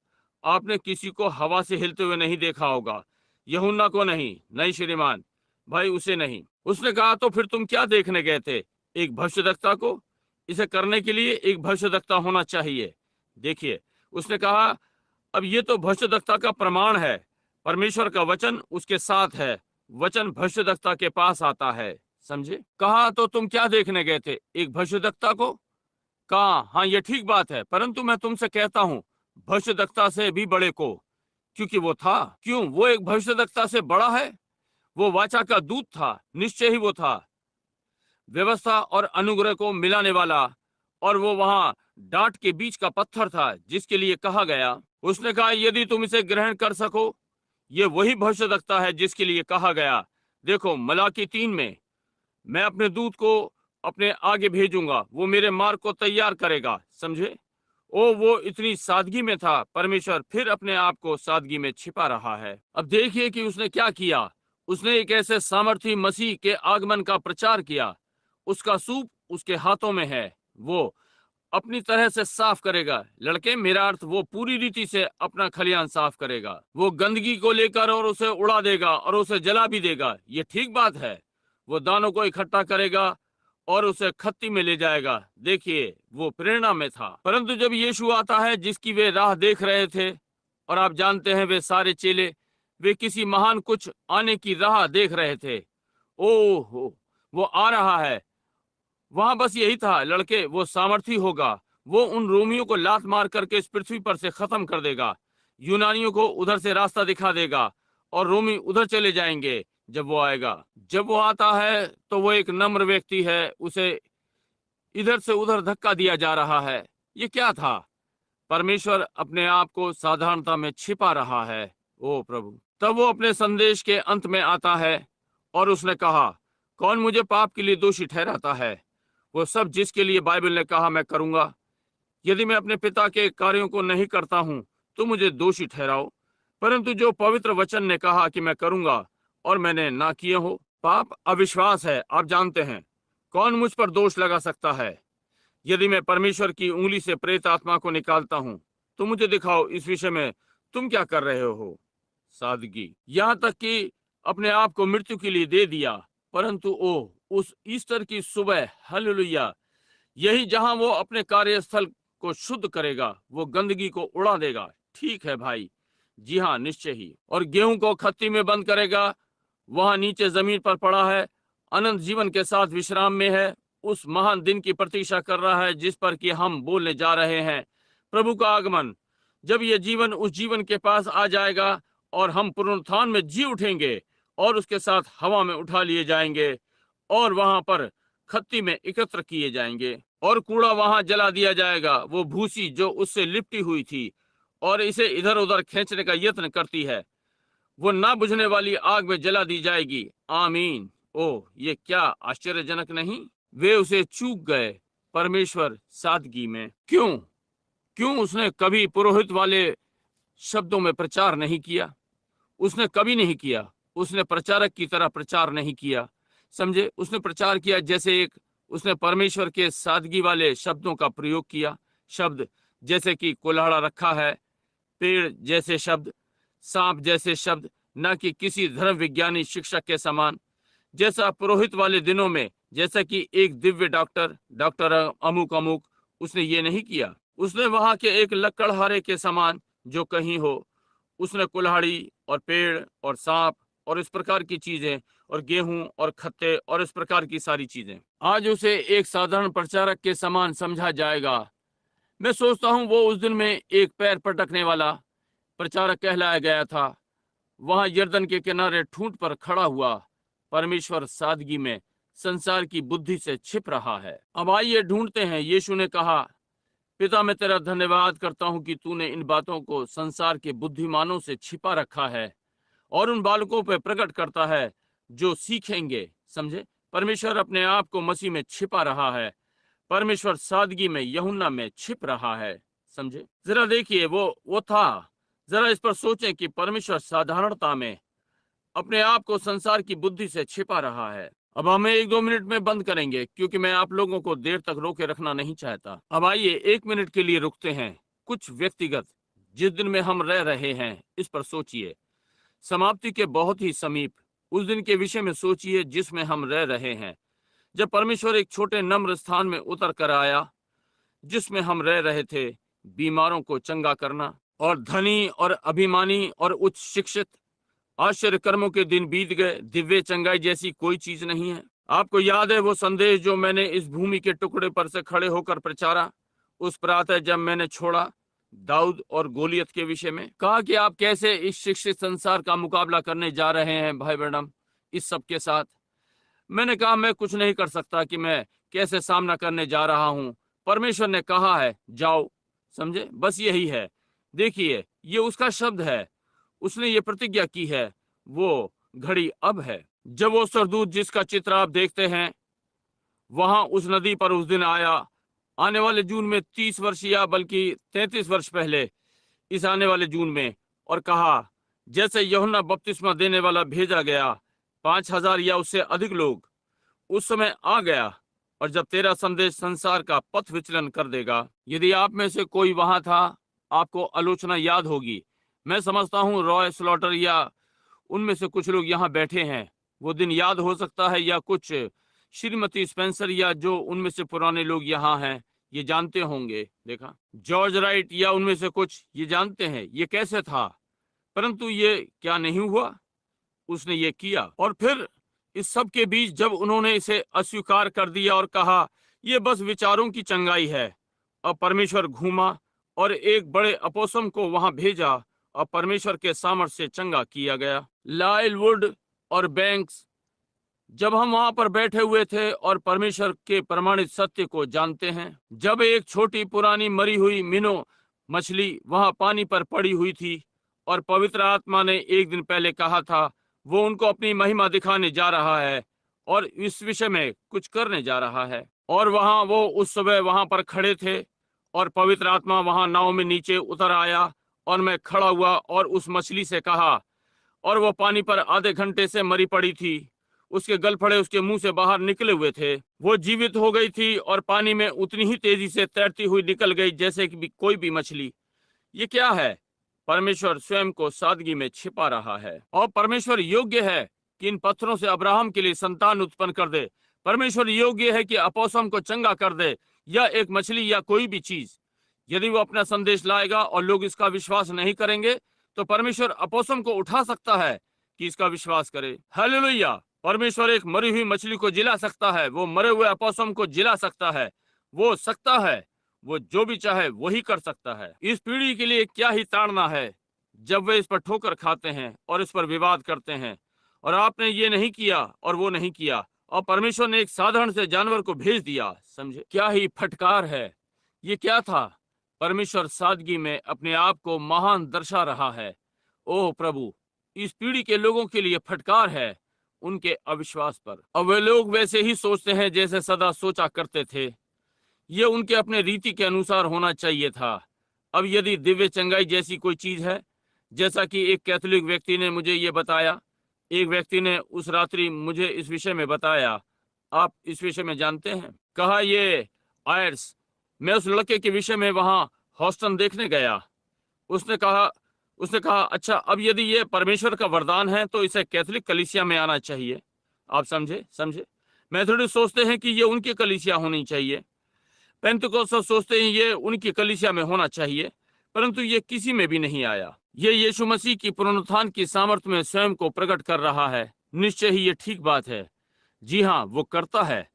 आपने किसी को हवा से हिलते हुए नहीं देखा होगा। यूहन्ना को नहीं, नहीं श्रीमान, भाई, उसे नहीं। उसने कहा, तो फिर तुम क्या देखने गए थे? एक भविष्यद्वक्ता को? इसे करने के लिए एक भविष्यद्वक्ता होना चाहिए। देखिए, उसने कहा, अब ये तो भविष्यद्वक्ता का प्रमाण है, परमेश्वर का वचन उसके साथ है, वचन भविष्यद्वक्ता के पास आता है, समझे? कहा, तो तुम क्या देखने गए थे? एक भविष्यद्वक्ता को? कहा, हाँ, ये ठीक बात है, परंतु मैं तुमसे कहता हूँ, भविष्यद्वक्ता से भी बड़े को, क्योंकि वो था। क्यों? वो एक भविष्यद्वक्ता से बड़ा है। वो वाचा का दूत था, निश्चय ही वो था, व्यवस्था और अनुग्रह को मिलाने वाला। और वो वहां डांट के बीच का पत्थर था जिसके लिए कहा गया। उसने कहा, यदि तुम इसे ग्रहण कर सको, ये वही भविष्यद्वक्ता है जिसके लिए कहा गया। देखो, मलाकी 3 में, मैं अपने दूत को अपने आगे भेजूंगा, वो मेरे मार्ग को तैयार करेगा। समझे? ओ, वो इतनी सादगी में था। परमेश्वर फिर अपने आप को सादगी में छिपा रहा है। अब देखिए कि उसने क्या किया। उसने एक ऐसे सामर्थी मसीह के आगमन का प्रचार किया। उसका सूप उसके हाथों में है। वो अपनी तरह से साफ करेगा। लड़के, मेरा अर्थ, वो पूरी रीति से अपना खलियान साफ करेगा। वो गंदगी को लेकर और उसे उड़ा देगा और उसे जला भी देगा। ये ठीक बात है। वो दानों को इकट्ठा करेगा और उसे खत्ती में ले जाएगा। देखिए, वो प्रेरणा में था। परंतु जब यीशु आता है जिसकी वे राह देख रहे थे, और आप जानते हैं वे सारे चेले, वे किसी महान कुछ आने की राह देख रहे थे। ओह, वो आ रहा है। वहां बस यही था, लड़के, वो सामर्थी होगा। वो उन रोमियों को लात मार करके इस पृथ्वी पर से खत्म कर देगा। यूनानियों को उधर से रास्ता दिखा देगा और रोमी उधर चले जाएंगे। जब वो आएगा, जब वो आता है, तो वो एक नम्र व्यक्ति है। उसे इधर से उधर धक्का दिया जा रहा है। ये क्या था? परमेश्वर अपने आप को साधारणता में छिपा रहा है। ओ प्रभु! तब वो अपने संदेश के अंत में आता है और उसने कहा, कौन मुझे पाप के लिए दोषी ठहराता है? वो सब जिसके लिए बाइबल ने कहा मैं करूंगा। यदि मैं अपने पिता के कार्यों को नहीं करता हूं, तो मुझे दोषी ठहराओ। परंतु जो पवित्र वचन ने कहा कि मैं करूंगा और मैंने ना किए हो, पाप अविश्वास है। आप जानते हैं, कौन मुझ पर दोष लगा सकता है? यदि मैं परमेश्वर की उंगली से प्रेत आत्मा को निकालता हूं, तो मुझे दिखाओ इस विषय में तुम क्या कर रहे हो। सादगी, यहां तक कि अपने आप को मृत्यु के लिए दे दिया। परंतु ओ, उस ईस्टर की सुबह, हालेलुया, यही जहां वो अपने कार्यस्थल को शुद्ध करेगा, वो गंदगी को उड़ा देगा। ठीक है भाई, जी हाँ, निश्चय ही। और गेहूं को खत्ती में बंद करेगा। वहां नीचे जमीन पर पड़ा है, अनंत जीवन के साथ विश्राम में है। उस महान दिन की प्रतीक्षा कर रहा है जिस पर कि हम बोलने जा रहे हैं, प्रभु का आगमन। जब ये जीवन उस जीवन के पास आ जाएगा और हम पुनरुत्थान में जी उठेंगे और उसके साथ हवा में उठा लिए जाएंगे और वहां पर खत्ती में एकत्र किए जाएंगे और कूड़ा वहां जला दिया जाएगा। वो भूसी जो उससे लिपटी हुई थी और इसे इधर उधर खींचने का यत्न करती है, वो ना बुझने वाली आग में जला दी जाएगी। आमीन। ओह, ये क्या आश्चर्यजनक नहीं? वे उसे चूक गए। परमेश्वर सादगी में। क्यों? क्यों उसने कभी पुरोहित वाले शब्दों में प्रचार नहीं किया? उसने कभी नहीं किया। उसने प्रचारक की तरह प्रचार नहीं किया। समझे? उसने प्रचार किया जैसे एक, उसने परमेश्वर के सादगी वाले शब्दों का प्रयोग किया। शब्द जैसे कि कुल्हाड़ा रखा है, पेड़ जैसे शब्द, सांप जैसे शब्द, न कि किसी धर्म विज्ञानी शिक्षक के समान, जैसा पुरोहित वाले दिनों में, जैसा कि एक दिव्य डॉक्टर, डॉक्टर अमुक अमुक। उसने ये नहीं किया। उसने वहां के एक लकड़हारे के समान जो कहीं हो, उसने कुल्हाड़ी और पेड़ और सांप और इस प्रकार की चीजें और गेहूं और खत्ते और इस प्रकार की सारी चीजें, आज उसे एक साधारण प्रचारक के समान समझा जाएगा। मैं सोचता हूं वो उस दिन में एक पैर पटकने वाला प्रचारक कहलाया गया था। वहां यर्दन के किनारे ठूंठ पर खड़ा हुआ। परमेश्वर सादगी में संसार की बुद्धि से छिप रहा है। अब आइए ढूंढते हैं। यीशु ने कहा, पिता, मैं तेरा धन्यवाद करता हूं कि तूने इन बातों को संसार के बुद्धिमानों से छिपा रखा है और उन बालकों पर प्रकट करता है जो सीखेंगे। समझे? परमेश्वर अपने आप को मसीह में छिपा रहा है। परमेश्वर सादगी में यूहन्ना में छिप रहा है। समझे? जरा देखिए, वो था। जरा इस पर सोचें कि परमेश्वर साधारणता में अपने आप को संसार की बुद्धि से छिपा रहा है। अब हमें 1-2 मिनट में बंद करेंगे क्योंकि मैं आप लोगों को देर तक रोके रखना नहीं चाहता। अब आइए 1 मिनट के लिए रुकते हैं। कुछ व्यक्तिगत, जिस दिन में हम रह रहे हैं, इस पर सोचिए। समाप्ति के बहुत ही समीप उस दिन के विषय में सोचिए जिसमें हम रह रहे हैं, जब परमेश्वर एक छोटे नम्र स्थान में उतर कर आया जिसमें हम रह रहे थे, बीमारों को चंगा करना। और धनी और अभिमानी और उच्च शिक्षित आश्चर्य कर्मों के दिन बीत गए। दिव्य चंगाई जैसी कोई चीज नहीं है। आपको याद है वो संदेश जो मैंने इस भूमि के टुकड़े पर से खड़े होकर प्रचारा उस प्रातः जब मैंने छोड़ा? दाऊद और गोलियत के विषय में कहा कि आप कैसे इस शिक्षित संसार का मुकाबला करने जा रहे हैं भाई ब्रैनम इस सब के साथ। मैंने कहा मैं कुछ नहीं कर सकता कि मैं कैसे सामना करने जा रहा हूं। परमेश्वर ने कहा है जाओ, समझे, बस यही है। देखिए ये उसका शब्द है, उसने ये प्रतिज्ञा की है, वो घड़ी अब है जब वो सरदूत जिसका चित्र आप देखते हैं वहां उस नदी पर उस दिन आया, आने वाले जून में 30 वर्ष या बल्कि 33 वर्ष पहले, इस आने वाले जून में, और कहा जैसे यूहन्ना बपतिस्मा देने वाला भेजा गया 5,000 या उससे अधिक लोग उस समय आ गया, और जब तेरा संदेश संसार का पथ विचलन कर देगा। यदि आप में से कोई वहां था, आपको आलोचना याद होगी। मैं समझता हूँ रॉय स्लॉटर या उनमें से कुछ लोग यहाँ बैठे हैं, वो दिन याद हो सकता है, या कुछ श्रीमती स्पेंसर या जो उनमें से पुराने लोग यहाँ हैं ये जानते होंगे। देखा, जॉर्ज राइट या उनमें से कुछ ये जानते हैं ये कैसे था, परंतु ये क्या नहीं हुआ, उसने ये किया। और फिर इस सब के बीच जब उन्होंने इसे अस्वीकार कर दिया और कहा ये बस विचारों की चंगाई है, अब परमेश्वर घूमा और एक बड़े अपोसम को वहां भेजा और परमेश्वर के सामर्थ्य से चंगा किया गया। लाइल वुड और बैंक्स, जब हम वहां पर बैठे हुए थे और परमेश्वर के प्रमाणित सत्य को जानते हैं, जब एक छोटी पुरानी मरी हुई मिनो मछली वहां पानी पर पड़ी हुई थी और पवित्र आत्मा ने एक दिन पहले कहा था वो उनको अपनी महिमा दिखाने जा रहा है और इस विषय में कुछ करने जा रहा है, और वहां वो उस सुबह वहां पर खड़े थे और पवित्र आत्मा वहां नाव में नीचे उतर आया और मैं खड़ा हुआ और उस मछली से कहा, और वो पानी पर आधे घंटे से मरी पड़ी थी, उसके गलफड़े उसके मुंह से बाहर निकले हुए थे, वो जीवित हो गई थी और पानी में उतनी ही तेजी से तैरती हुई निकल गई जैसे कि कोई भी मछली। ये क्या है? परमेश्वर स्वयं को सादगी में छिपा रहा है, और परमेश्वर योग्य है कि इन पत्थरों से अब्राहम के लिए संतान उत्पन्न कर दे। परमेश्वर योग्य है कि अपोसम को चंगा कर दे, या एक मछली या कोई भी चीज। यदि वो अपना संदेश लाएगा और लोग इसका विश्वास नहीं करेंगे तो परमेश्वर अपोसम को उठा सकता है कि इसका विश्वास करे। हालेलुया! परमेश्वर एक मरी हुई मछली को जिला सकता है, वो मरे हुए अपोसम को जिला सकता है, वो सकता है, वो जो भी चाहे वही कर सकता है। इस पीढ़ी के लिए क्या ही ताड़ना है जब वे इस पर ठोकर खाते हैं और इस पर विवाद करते हैं, और आपने ये नहीं किया और वो नहीं किया, और परमेश्वर ने एक साधारण से जानवर को भेज दिया। समझे, क्या ही फटकार है। ये क्या था? परमेश्वर सादगी में अपने आप को महान दर्शा रहा है। ओह प्रभु, इस पीढ़ी के लोगों के लिए फटकार है उनके अविश्वास पर। अब वे लोग वैसे ही सोचते हैं जैसे सदा सोचा करते थे। ये उनके अपने रीति के अनुसार होना चाहिए था। अब यदि दिव्य चंगाई जैसी कोई चीज है, जैसा कि एक कैथोलिक व्यक्ति ने मुझे ये बताया, एक व्यक्ति ने उस रात्रि मुझे इस विषय में बताया, आप इस विषय में जानते हैं? कहा ये आयर्स, मैं उस लड़के के विषय में वहां हॉस्टन देखने गया। उसने कहा अच्छा, अब यदि ये परमेश्वर का वरदान है तो इसे कैथोलिक कलीसिया में आना चाहिए। आप समझे। मेथोडिस्ट सोचते हैं कि ये उनकी कलीसिया होनी चाहिए, पेंटेकोस्tal सोचते हैं ये उनकी कलीसिया में होना चाहिए, परंतु ये किसी में भी नहीं आया। ये यीशु मसीह की पुनरुत्थान की सामर्थ्य में स्वयं को प्रकट कर रहा है। निश्चय ही ये ठीक बात है। जी हाँ, वो करता है।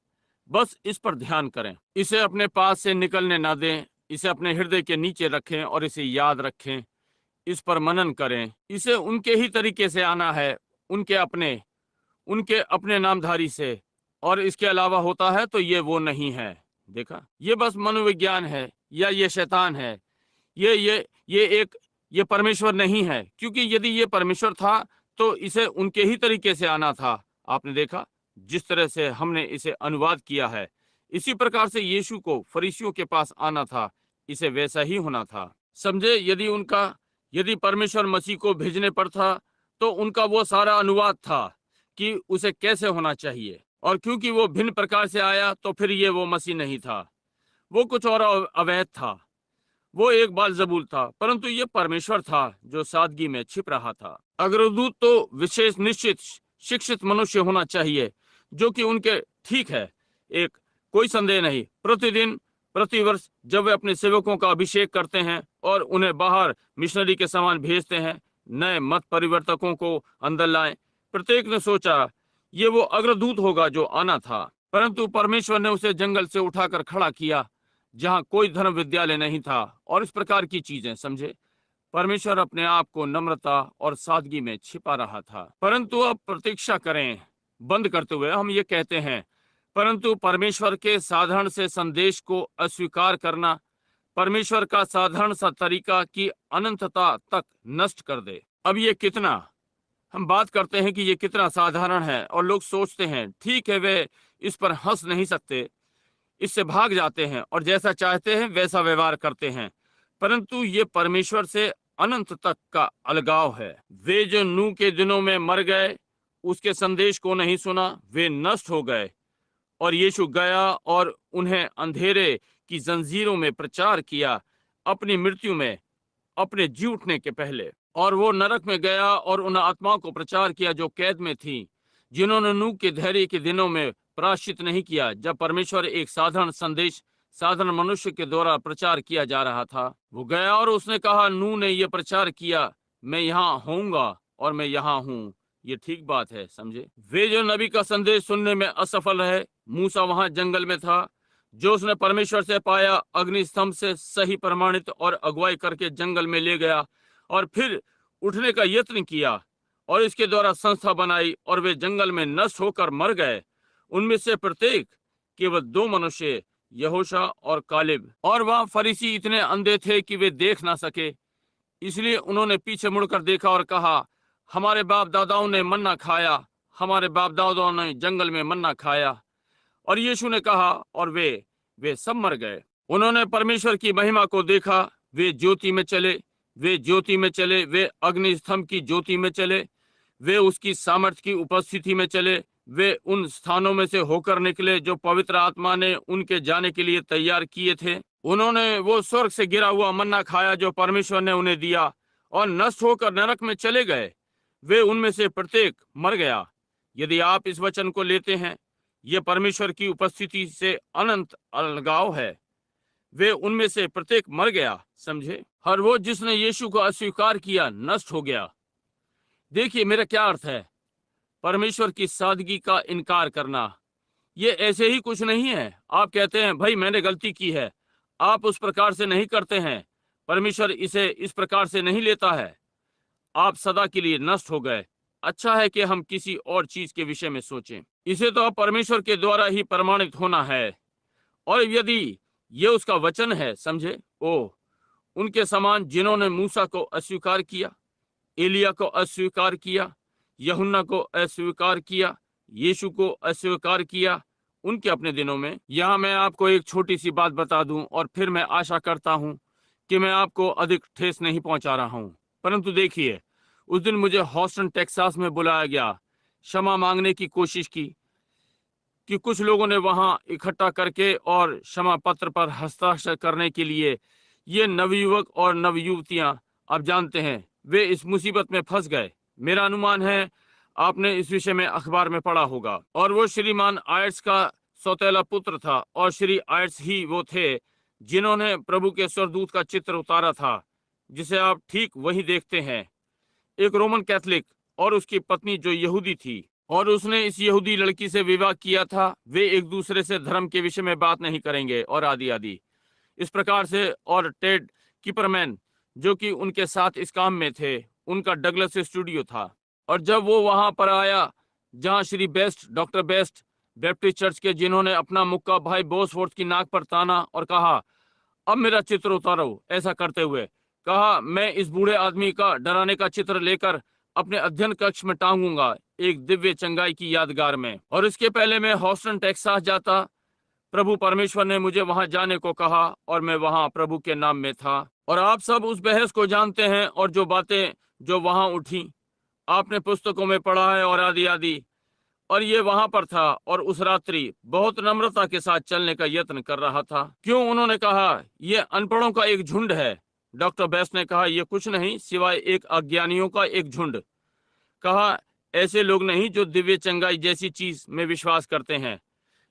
बस इस पर ध्यान करें, इसे अपने पास से निकलने ना दें, इसे अपने हृदय के नीचे रखें और इसे याद रखें, इस पर मनन करें। इसे उनके ही तरीके से आना है, उनके अपने नामधारी से, और इसके अलावा होता है तो ये वो नहीं है। देखा, ये बस मनोविज्ञान है या ये शैतान है। ये परमेश्वर नहीं है, क्योंकि यदि ये परमेश्वर था तो इसे उनके ही तरीके से आना था। आपने देखा जिस तरह से हमने इसे अनुवाद किया है, इसी प्रकार से यीशु को फरीसियों के पास आना था, इसे वैसा ही होना था। समझे, यदि परमेश्वर मसीह को भेजने पर था तो उनका वो सारा अनुवाद था कि उसे कैसे होना चाहिए, और क्योंकि वो भिन्न प्रकार से आया तो फिर ये वो मसीह नहीं था, वो कुछ और अवैध था, वो एक बालजबूल था, परंतु ये परमेश्वर था जो सादगी में छिप रहा था। अग्रदूत तो विशेष निश्चित शिक्षित मनुष्य होना चाहिए जो कि उनके ठीक है, एक कोई संदेह नहीं। प्रतिदिन प्रतिवर्ष जब वे अपने सेवकों का अभिषेक करते हैं और उन्हें बाहर मिशनरी के समान भेजते हैं, नए मत परिवर्तकों को अंदर लाएं, प्रत्येक ने सोचा ये वो अग्रदूत होगा जो आना था, परंतु परमेश्वर ने उसे जंगल से उठाकर खड़ा किया जहां कोई धर्म विद्यालय नहीं था और इस प्रकार की चीजें, समझे। परमेश्वर अपने आप को नम्रता और सादगी में छिपा रहा था। परंतु अब प्रतीक्षा करें। बंद करते हुए हम ये कहते हैं, परंतु परमेश्वर के साधारण से संदेश को अस्वीकार करना परमेश्वर का साधारण सा तरीका की अनंतता तक नष्ट कर दे। अब ये कितना, हम बात करते हैं कि ये कितना साधारण है और लोग सोचते हैं ठीक है, वे इस पर हंस नहीं सकते, इससे भाग जाते हैं और जैसा चाहते हैं वैसा व्यवहार करते हैं। परंतु ये परमेश्वर से अनंत तक का अलगाव है। वे जो नूह के दिनों में मर गए, उसके संदेश को नहीं सुना, वे नष्ट हो गए। और यीशु गया और उन्हें अंधेरे की जंजीरों में प्रचार किया अपनी मृत्यु में, अपने जी उठने के पहले। और वो नरक में गया और उन आत्माओं को प्रचार किया जो कैद में थी, जिन्होंने नूह के धैर्य के दिनों में प्रायश्चित नहीं किया, जब परमेश्वर एक साधारण संदेश साधारण मनुष्य के द्वारा प्रचार किया जा रहा था। वो गया और उसने कहा, नूह ने यह प्रचार किया, मैं यहाँ होऊंगा और मैं यहाँ हूँ। ये ठीक बात है, समझे। वे जो नबी का संदेश सुनने में असफल रहे, मूसा वहां जंगल में था, जो उसने परमेश्वर से पाया अग्नि स्तंभ से सही प्रमाणित और अगुवाई करके जंगल में ले गया और फिर उठने का यत्न किया और इसके द्वारा संस्था बनाई और वे जंगल में नष्ट होकर मर गए। उनमें से प्रत्येक केवल 2 मनुष्य, यहोशा और कालेब। और वहां फरीसी इतने अंधे थे कि वे देख ना सके, इसलिए उन्होंने पीछे मुड़कर देखा और कहा, हमारे बाप दादाओं ने मन्ना खाया, हमारे बाप दादाओं ने जंगल में मन्ना खाया। और यीशु ने कहा, और वे सब मर गए। उन्होंने परमेश्वर की महिमा को देखा, वे ज्योति में चले, वे ज्योति में चले, वे अग्नि स्तंभ की ज्योति में चले, वे उसकी सामर्थ्य की उपस्थिति में चले, वे उन स्थानों में से होकर निकले जो पवित्र आत्मा ने उनके जाने के लिए तैयार किए थे। उन्होंने वो स्वर्ग से गिरा हुआ मन्ना खाया जो परमेश्वर ने उन्हें दिया और नष्ट होकर नरक में चले गए। वे उनमें से प्रत्येक मर गया। यदि आप इस वचन को लेते हैं, यह परमेश्वर की उपस्थिति से अनंत अलगाव है। वे उनमें से प्रत्येक मर गया, समझे। हर वो जिसने यीशु को अस्वीकार किया नष्ट हो गया। देखिए मेरा क्या अर्थ है, परमेश्वर की सादगी का इनकार करना ये ऐसे ही कुछ नहीं है। आप कहते हैं, भाई मैंने गलती की है, आप उस प्रकार से नहीं करते हैं, परमेश्वर इसे इस प्रकार से नहीं लेता है, आप सदा के लिए नष्ट हो गए। अच्छा है कि हम किसी और चीज के विषय में सोचें। इसे तो अब परमेश्वर के द्वारा ही प्रमाणित होना है, और यदि ये उसका वचन है, समझे। ओ उनके समान जिन्होंने मूसा को अस्वीकार किया, एलिया को अस्वीकार किया, यूहन्ना को अस्वीकार किया, यीशु को अस्वीकार किया उनके अपने दिनों में। यहाँ मैं आपको एक छोटी सी बात बता दूं और फिर मैं आशा करता हूं कि मैं आपको अधिक ठेस नहीं पहुंचा रहा हूं। परंतु देखिए, उस दिन मुझे हॉस्टन टेक्सास में बुलाया गया, क्षमा मांगने की कोशिश की कि कुछ लोगों ने वहां इकट्ठा करके और क्षमा पत्र पर हस्ताक्षर करने के लिए, ये नवयुवक और नवयुवतियां, आप जानते हैं, वे इस मुसीबत में फंस गए। मेरा अनुमान है आपने इस विषय में अखबार में पढ़ा होगा। और वो श्रीमान आयट्स का सौतेला पुत्र था, और श्री आयट्स ही वो थे जिन्होंने प्रभु के स्वर्गदूत का चित्र उतारा था, जिसे आप ठीक वही देखते हैं। एक रोमन कैथोलिक और उसकी पत्नी जो यहूदी थी, और उसने इस यहूदी लड़की से विवाह किया था। वे एक दूसरे से धर्म के विषय में बात नहीं करेंगे और आदि आदि इस प्रकार से। और टेड किपरमैन जो कि उनके साथ इस काम में थे, उनका डगलस स्टूडियो था। और जब वो वहां पर आया जहां Shri Best, doctor Best Baptist church के, जिन्होंने अपना मुक्का भाई बोसफोर्थ की नाक पर ताना और कहा, अब मेरा चित्र उतारो, ऐसा करते हुए कहा, मैं इस बूढ़े आदमी का डराने का चित्र लेकर अपने अध्ययन कक्ष में टांगूंगा, एक दिव्य चंगाई की यादगार में। और इसके पहले मैं हॉस्टन टेक्सास जाता, प्रभु परमेश्वर ने मुझे वहां जाने को कहा और मैं वहां प्रभु के नाम में था। और आप सब उस बहस को जानते हैं और जो बातें जो वहां उठी आपने पुस्तकों में पढ़ा है और आदि आदि। और ये वहां पर था और उस रात्रि बहुत नम्रता के साथ चलने का यत्न कर रहा था। क्यों? उन्होंने कहा, यह अनपढ़ों का एक झुंड है। डॉक्टर बेस्ट ने कहा, यह कुछ नहीं सिवाय एक अज्ञानियों का एक झुंड। कहा, ऐसे लोग नहीं जो दिव्य चंगाई जैसी चीज में विश्वास करते हैं,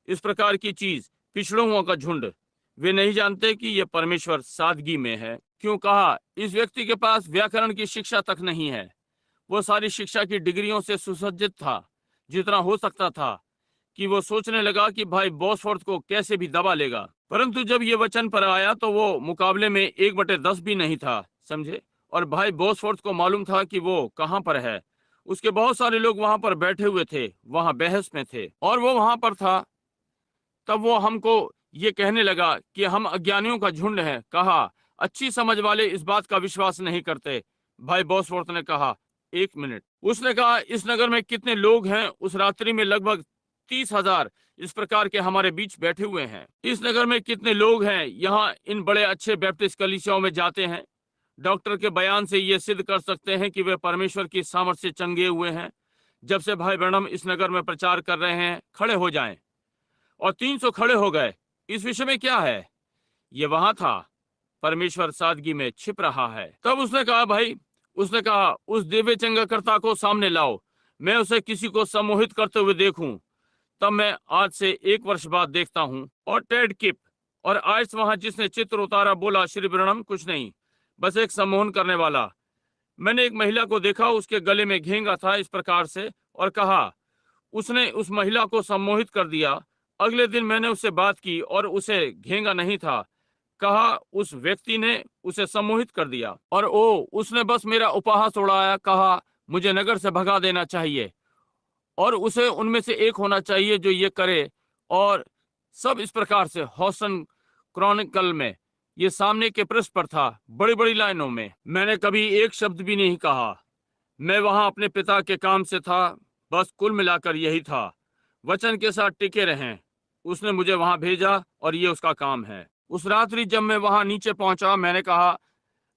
इस प्रकार की चीज, पिछड़ों का झुंड। वे नहीं जानते कि यह परमेश्वर सादगी में है। क्यों? कहा, इस व्यक्ति के पास व्याकरण की शिक्षा तक नहीं है। वो सारी शिक्षा की डिग्रियों से सुसज्जित था जितना हो सकता था, कि वो सोचने लगा कि भाई बॉसफोर्थ को कैसे भी दबा लेगा। परंतु जब ये वचन पर आया तो वो मुकाबले में 1/10 भी नहीं था, समझे। और भाई बोसफोर्थ को मालूम था कि वो कहाँ पर है। उसके बहुत सारे लोग वहां पर बैठे हुए थे, वहां बहस में थे, और वो वहां पर था। तब वो हमको ये कहने लगा कि हम अज्ञानियों का झुंड है। कहा, अच्छी समझ वाले इस बात का विश्वास नहीं करते। भाई बॉसवर्थ ने कहा, 1 मिनट। उसने कहा, इस नगर में कितने लोग हैं? उस रात्रि में लगभग 30,000 इस प्रकार के हमारे बीच बैठे हुए हैं। इस नगर में कितने लोग हैं यहाँ इन बड़े अच्छे बैप्टिस्ट कलीसियाओं में जाते हैं, डॉक्टर के बयान से ये सिद्ध कर सकते हैं कि वे परमेश्वर की सामर्थ से चंगे हुए हैं। जब से भाई ब्रैनम इस नगर में प्रचार कर रहे हैं, खड़े हो जाएं। और 300 खड़े हो गए। इस विषय में क्या है? ये वहां था, परमेश्वर सादगी में छिप रहा है। तब उसने कहा, भाई, उसने कहा, उस दिव्य चंगाकर्ता को सामने लाओ, मैं उसे किसी को सम्मोहित करते हुए देखूं। तब मैं आज से 1 वर्ष बाद देखता हूं। और टेड किप और आइस वहां जिसने चित्र उतारा बोला, श्री ब्रैनम, कुछ नहीं, बस एक सम्मोहन करने वाला। मैंने एक महिला को देखा, उसके गले में घेंगा था इस प्रकार से, और कहा, उसने उस महिला को सम्मोहित कर दिया। अगले दिन मैंने उससे बात की और उसे घेंगा नहीं था। कहा, उस व्यक्ति ने उसे सम्मोहित कर दिया, और उसने बस मेरा उपहास उड़ाया। कहा, मुझे नगर से भगा देना चाहिए और उसे उनमें से एक होना चाहिए जो ये करे। और सब इस प्रकार से हॉसन क्रॉनिकल में ये सामने के पृष्ठ पर था, बड़ी बड़ी लाइनों में। मैंने कभी एक शब्द भी नहीं कहा। मैं वहां अपने पिता के काम से था, बस कुल मिलाकर यही था। वचन के साथ टिके रहें, उसने मुझे वहां भेजा और ये उसका काम है। उस रात्रि जब मैं वहां नीचे पहुंचा, मैंने कहा,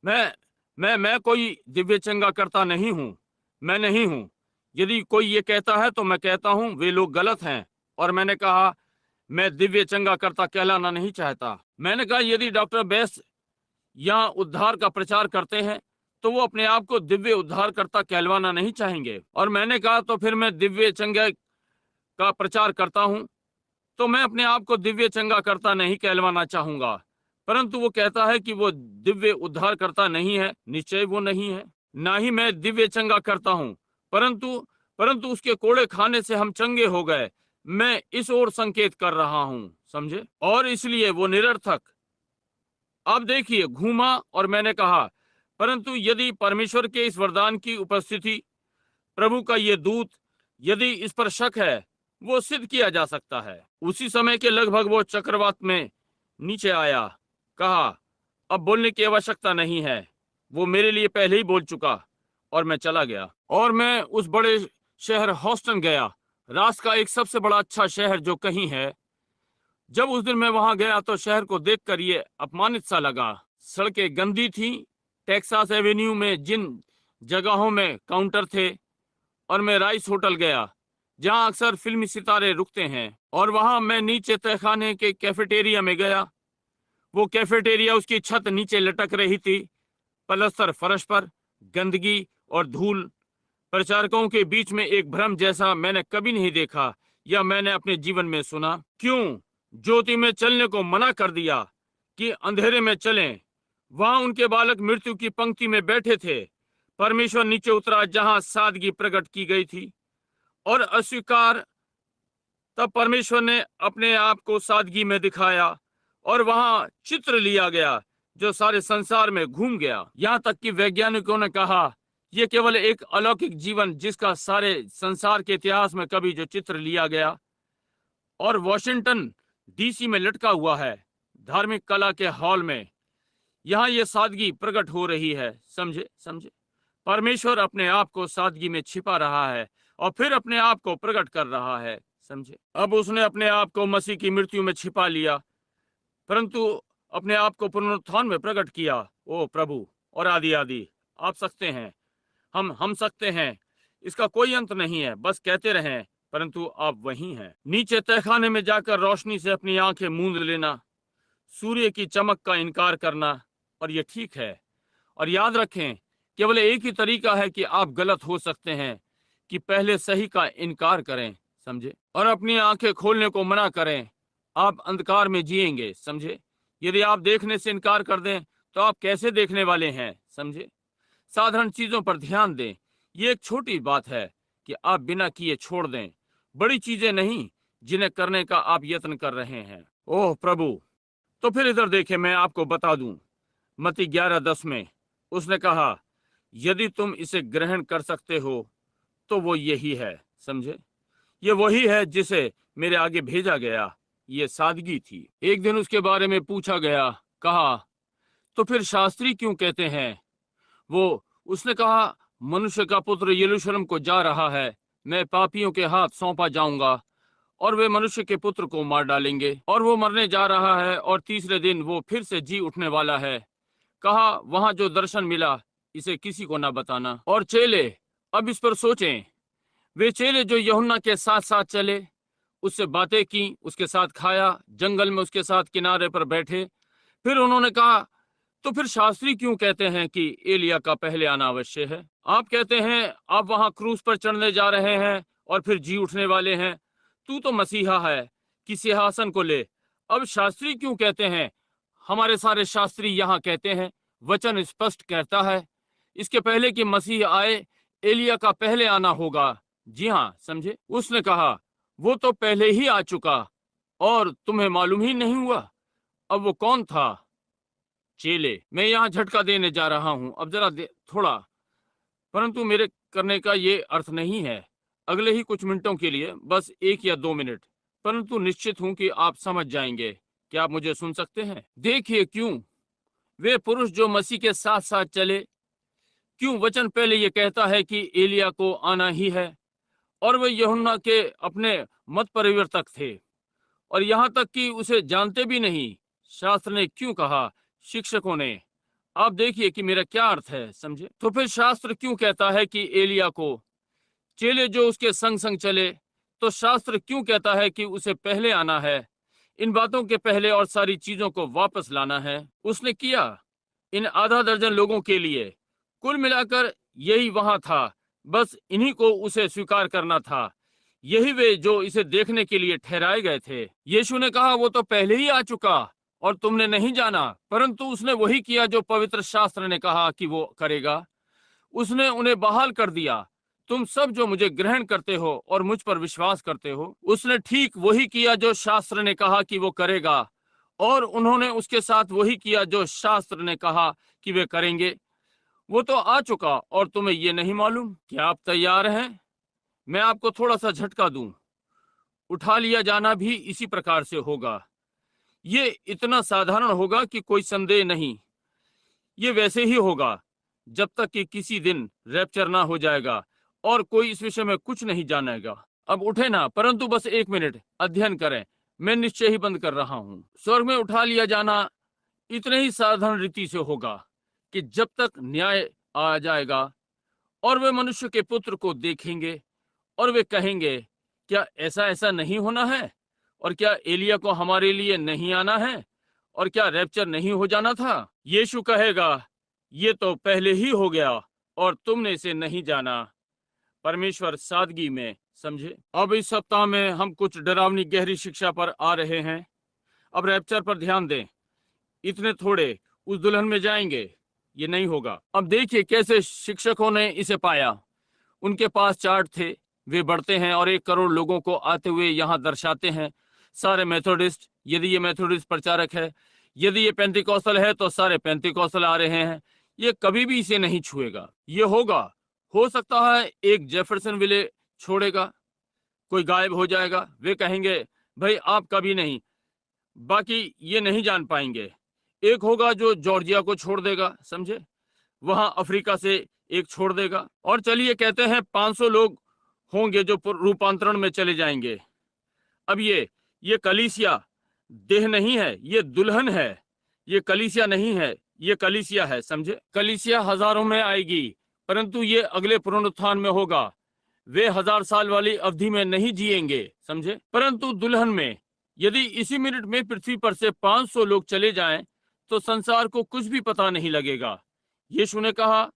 मैं कोई दिव्य चंगा करता नहीं हूं, मैं नहीं हूं। यदि कोई ये कहता है तो मैं कहता हूं वे लोग गलत हैं। और मैंने कहा, मैं दिव्य चंगा करता कहलाना नहीं चाहता। मैंने कहा, यदि डॉक्टर बेस यहाँ उद्धार का प्रचार करते हैं तो वो अपने आप को दिव्य उद्धारकर्ता कहलवाना नहीं चाहेंगे। और मैंने कहा, तो फिर मैं दिव्य चंगा का प्रचार करता हूं तो मैं अपने आप को दिव्य चंगा करता नहीं कहलवाना चाहूंगा। परंतु वो कहता है कि वो दिव्य उद्धार करता नहीं है। निश्चय वो नहीं है, ना ही मैं दिव्य चंगा करता हूं, परंतु परंतु उसके कोड़े खाने से हम चंगे हो गए। मैं इस ओर संकेत कर रहा हूं, समझे। और इसलिए वो निरर्थक। अब देखिए, घूमा। और मैंने कहा, परंतु यदि परमेश्वर के इस वरदान की उपस्थिति, प्रभु का ये दूत, यदि इस पर शक है, वो सिद्ध किया जा सकता है। उसी समय के लगभग वो चक्रवात में नीचे आया। कहा, अब बोलने की आवश्यकता नहीं है, वो मेरे लिए पहले ही बोल चुका। और मैं चला गया और मैं उस बड़े शहर हॉस्टन गया, रास का एक सबसे बड़ा अच्छा शहर जो कहीं है। जब उस दिन मैं वहां गया तो शहर को देखकर ये अपमानित सा लगा। सड़कें गंदी थी। टेक्सास एवेन्यू में जिन जगहों में काउंटर थे, और मैं राइस होटल गया जहां अक्सर फिल्मी सितारे रुकते हैं, और वहां मैं नीचे तहखाने के कैफेटेरिया में गया। वो कैफेटेरिया, उसकी छत नीचे लटक रही थी, पलस्तर फर्श पर, गंदगी और धूल। प्रचारकों के बीच में एक भ्रम जैसा मैंने कभी नहीं देखा या मैंने अपने जीवन में सुना। क्यों ज्योति में चलने को मना कर दिया कि अंधेरे में चलें? वहां उनके बालक मृत्यु की पंक्ति में बैठे थे। परमेश्वर नीचे उतरा जहां सादगी प्रकट की गई थी और अस्वीकार। तब परमेश्वर ने अपने आप को सादगी में दिखाया और वहां चित्र लिया गया जो सारे संसार में घूम गया। यहाँ तक कि वैज्ञानिकों ने कहा, यह केवल एक अलौकिक जीवन जिसका सारे संसार के इतिहास में कभी जो चित्र लिया गया और वॉशिंगटन डीसी में लटका हुआ है, धार्मिक कला के हॉल में। यहाँ ये सादगी प्रकट हो रही है, समझे समझे। परमेश्वर अपने आप को सादगी में छिपा रहा है और फिर अपने आप को प्रकट कर रहा है, समझे। अब उसने अपने आप को मसीह की मृत्यु में छिपा लिया, परंतु अपने आप को पुनरुत्थान में प्रकट किया। ओ प्रभु, और आदि आदि आप सकते हैं, हम सकते हैं। इसका कोई अंत नहीं है, बस कहते रहें, परंतु आप वही हैं। नीचे तहखाने में जाकर रोशनी से अपनी आंखें मूंद लेना, सूर्य की चमक का इनकार करना, और ये ठीक है। और याद रखें, केवल एक ही तरीका है कि आप गलत हो सकते हैं, कि पहले सही का इनकार करें, समझे, और अपनी आंखें खोलने को मना करें। आप अंधकार में जिएंगे, समझे। यदि आप देखने से इनकार कर दें तो आप कैसे देखने वाले हैं, समझे। साधारण चीजों पर ध्यान दें। ये एक छोटी बात है कि आप बिना किए छोड़ दें, बड़ी चीजें नहीं जिन्हें करने का आप यत्न कर रहे हैं। ओह प्रभु, तो फिर इधर देखे, मैं आपको बता दूं, मत्ती 11:10 में उसने कहा, यदि तुम इसे ग्रहण कर सकते हो तो वो यही है। समझे? ये वही है जिसे मेरे आगे भेजा गया। ये सादगी थी। एक दिन उसके बारे में पूछा गया, कहा, तो फिर शास्त्री क्यों कहते हैं? वो उसने कहा, मनुष्य का पुत्र यरूशलेम को जा रहा है, मैं पापियों के हाथ सौंपा जाऊंगा और वे मनुष्य के पुत्र को मार डालेंगे, और वो मरने जा रहा है और तीसरे दिन वो फिर से जी उठने वाला है। कहा, वहां जो दर्शन मिला इसे किसी को ना बताना। और चेले, अब इस पर सोचें, वे चेले जो यूहन्ना के साथ साथ चले, उससे बातें की, उसके साथ खाया, जंगल में उसके साथ किनारे पर बैठे, फिर उन्होंने कहा, तो फिर शास्त्री क्यों कहते हैं कि एलिया का पहले आना अवश्य है? आप कहते हैं आप वहां क्रूस पर चढ़ने जा रहे हैं और फिर जी उठने वाले हैं। तू तो मसीहा है कि सिंहासन को ले। अब शास्त्री क्यों कहते हैं? हमारे सारे शास्त्री यहाँ कहते हैं, वचन स्पष्ट कहता है, इसके पहले कि मसीह आए, एलिया का पहले आना होगा। जी हाँ, समझे? उसने कहा, वो तो पहले ही आ चुका और तुम्हें मालूम ही नहीं हुआ। अब वो कौन था? चेले, मैं यहाँ झटका देने जा रहा हूँ, अब जरा थोड़ा, परंतु मेरे करने का ये अर्थ नहीं है अगले ही कुछ मिनटों के लिए, बस 1 या 2 मिनट, परंतु निश्चित हूं कि आप समझ जाएंगे। क्या आप मुझे सुन सकते हैं? देखिए, क्यों वे पुरुष जो मसीह के साथ साथ चले, क्यों वचन पहले ये कहता है कि एलिया को आना ही है, और वे यूहन्ना के अपने मत परिवर्तक थे, और यहाँ तक कि उसे जानते भी नहीं। शास्त्र ने क्यों कहा, शिक्षकों ने? आप देखिए कि मेरा क्या अर्थ है, समझे? तो फिर शास्त्र क्यों कहता है कि एलिया को? चेले जो उसके संग संग चले, तो शास्त्र क्यों कहता है कि उसे पहले आना है, इन बातों के पहले और सारी चीजों को वापस लाना है? उसने किया इन आधा दर्जन लोगों के लिए। कुल मिलाकर यही वहां था, बस इन्हीं को उसे स्वीकार करना था। यही वे जो इसे देखने के लिए ठहराए गए थे। यीशु ने कहा, वो तो पहले ही आ चुका और तुमने नहीं जाना, परंतु उसने वही किया जो पवित्र शास्त्र ने कहा कि वो करेगा। उसने उन्हें बहाल कर दिया। तुम सब जो मुझे ग्रहण करते हो और मुझ पर विश्वास करते हो, उसने ठीक वही किया जो शास्त्र ने कहा कि वो करेगा, और उन्होंने उसके साथ वही किया जो शास्त्र ने कहा कि वे करेंगे। वो तो आ चुका और तुम्हें ये नहीं मालूम। क्या आप तैयार हैं? मैं आपको थोड़ा सा झटका दूं। उठा लिया जाना भी इसी प्रकार से होगा। ये इतना साधारण होगा कि कोई संदेह नहीं। ये वैसे ही होगा जब तक कि किसी दिन रैप्चर ना हो जाएगा और कोई इस विषय में कुछ नहीं जानेगा। अब उठे ना, परंतु बस 1 मिनट अध्ययन करें। मैं निश्चय ही बंद कर रहा हूँ। स्वर्ग में उठा लिया जाना इतने ही साधारण रीति से होगा कि जब तक न्याय आ जाएगा और वे मनुष्य के पुत्र को देखेंगे और वे कहेंगे, क्या ऐसा ऐसा नहीं होना है? और क्या एलिया को हमारे लिए नहीं आना है? और क्या रैप्चर नहीं हो जाना था? यीशु कहेगा, ये तो पहले ही हो गया और तुमने इसे नहीं जाना। परमेश्वर सादगी में, समझे? अब इस सप्ताह में हम कुछ डरावनी गहरी शिक्षा पर आ रहे हैं। अब रैप्चर पर ध्यान दें। इतने थोड़े उस दुल्हन में जाएंगे, ये नहीं होगा। अब देखिए कैसे शिक्षकों ने इसे पाया। उनके पास चार्ट थे, वे बढ़ते हैं और 1 करोड़ लोगों को आते हुए यहाँ दर्शाते हैं। सारे मेथोडिस्ट, यदि ये मेथोडिस्ट प्रचारक है, यदि ये पेंटिकॉस्टल है तो सारे पेंटिकॉस्टल आ रहे हैं। ये कभी भी इसे नहीं छुएगा। ये होगा, हो सकता है एक जेफरसन विले छोड़ेगा, कोई गायब हो जाएगा। वे कहेंगे, भाई आप कभी नहीं, बाकी ये नहीं जान पाएंगे। एक होगा जो जॉर्जिया को छोड़ देगा, समझे? वहां अफ्रीका से एक छोड़ देगा। और चलिए कहते हैं 500 लोग होंगे जो रूपांतरण में चले जाएंगे। अब ये कलीसिया देह नहीं है, ये दुल्हन है। ये कलीसिया नहीं है, ये कलीसिया है, समझे? कलीसिया हजारों में आएगी, परंतु ये अगले पुनरुत्थान में होगा। वे 1000 साल वाली अवधि में नहीं जिएंगे, समझे? परंतु दुल्हन में, यदि इसी मिनट में पृथ्वी पर से 500 लोग चले जाएं, तो संसार को कुछ भी पता नहीं लगेगा। यीशु ने कहा,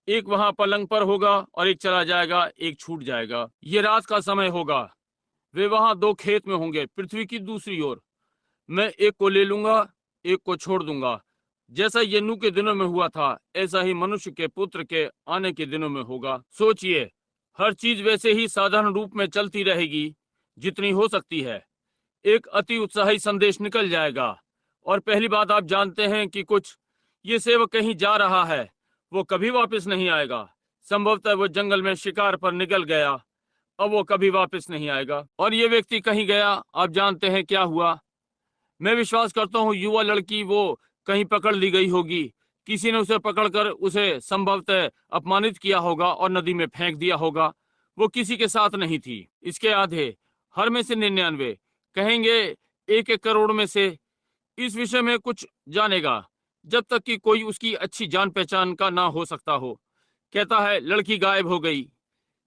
एक वहां पलंग पर होगा और एक चला जाएगा, एक छूट जाएगा। ये रात का समय होगा। वे वहां 2 खेत में होंगे, पृथ्वी की दूसरी ओर। मैं एक को ले लूंगा, एक को छोड़ दूंगा। जैसा ये नूह के दिनों में हुआ था, ऐसा ही मनुष्य के पुत्र के आने के दिनों में होगा। सोचिए, हर चीज वैसे ही साधारण रूप में चलती रहेगी जितनी हो सकती है। एक अति उत्साही संदेश निकल जाएगा और पहली बात, आप जानते हैं कि कुछ ये सेवक कहीं जा रहा है, वो कभी वापस नहीं आएगा। संभवतः वो जंगल में शिकार पर निकल गया, अब वो कभी वापस नहीं आएगा। और ये व्यक्ति कहीं गया, आप जानते हैं क्या हुआ। मैं विश्वास करता हूँ युवा लड़की वो कहीं पकड़ ली गई होगी। किसी ने उसे पकड़कर उसे संभवतः अपमानित किया होगा और नदी में फेंक दिया होगा। वो किसी के साथ नहीं थी। इसके आधे, हर में से 99 कहेंगे, 1-1 करोड़ में से इस विषय में कुछ जानेगा, जब तक कि कोई उसकी अच्छी जान पहचान का ना हो सकता हो। कहता है लड़की गायब हो गई।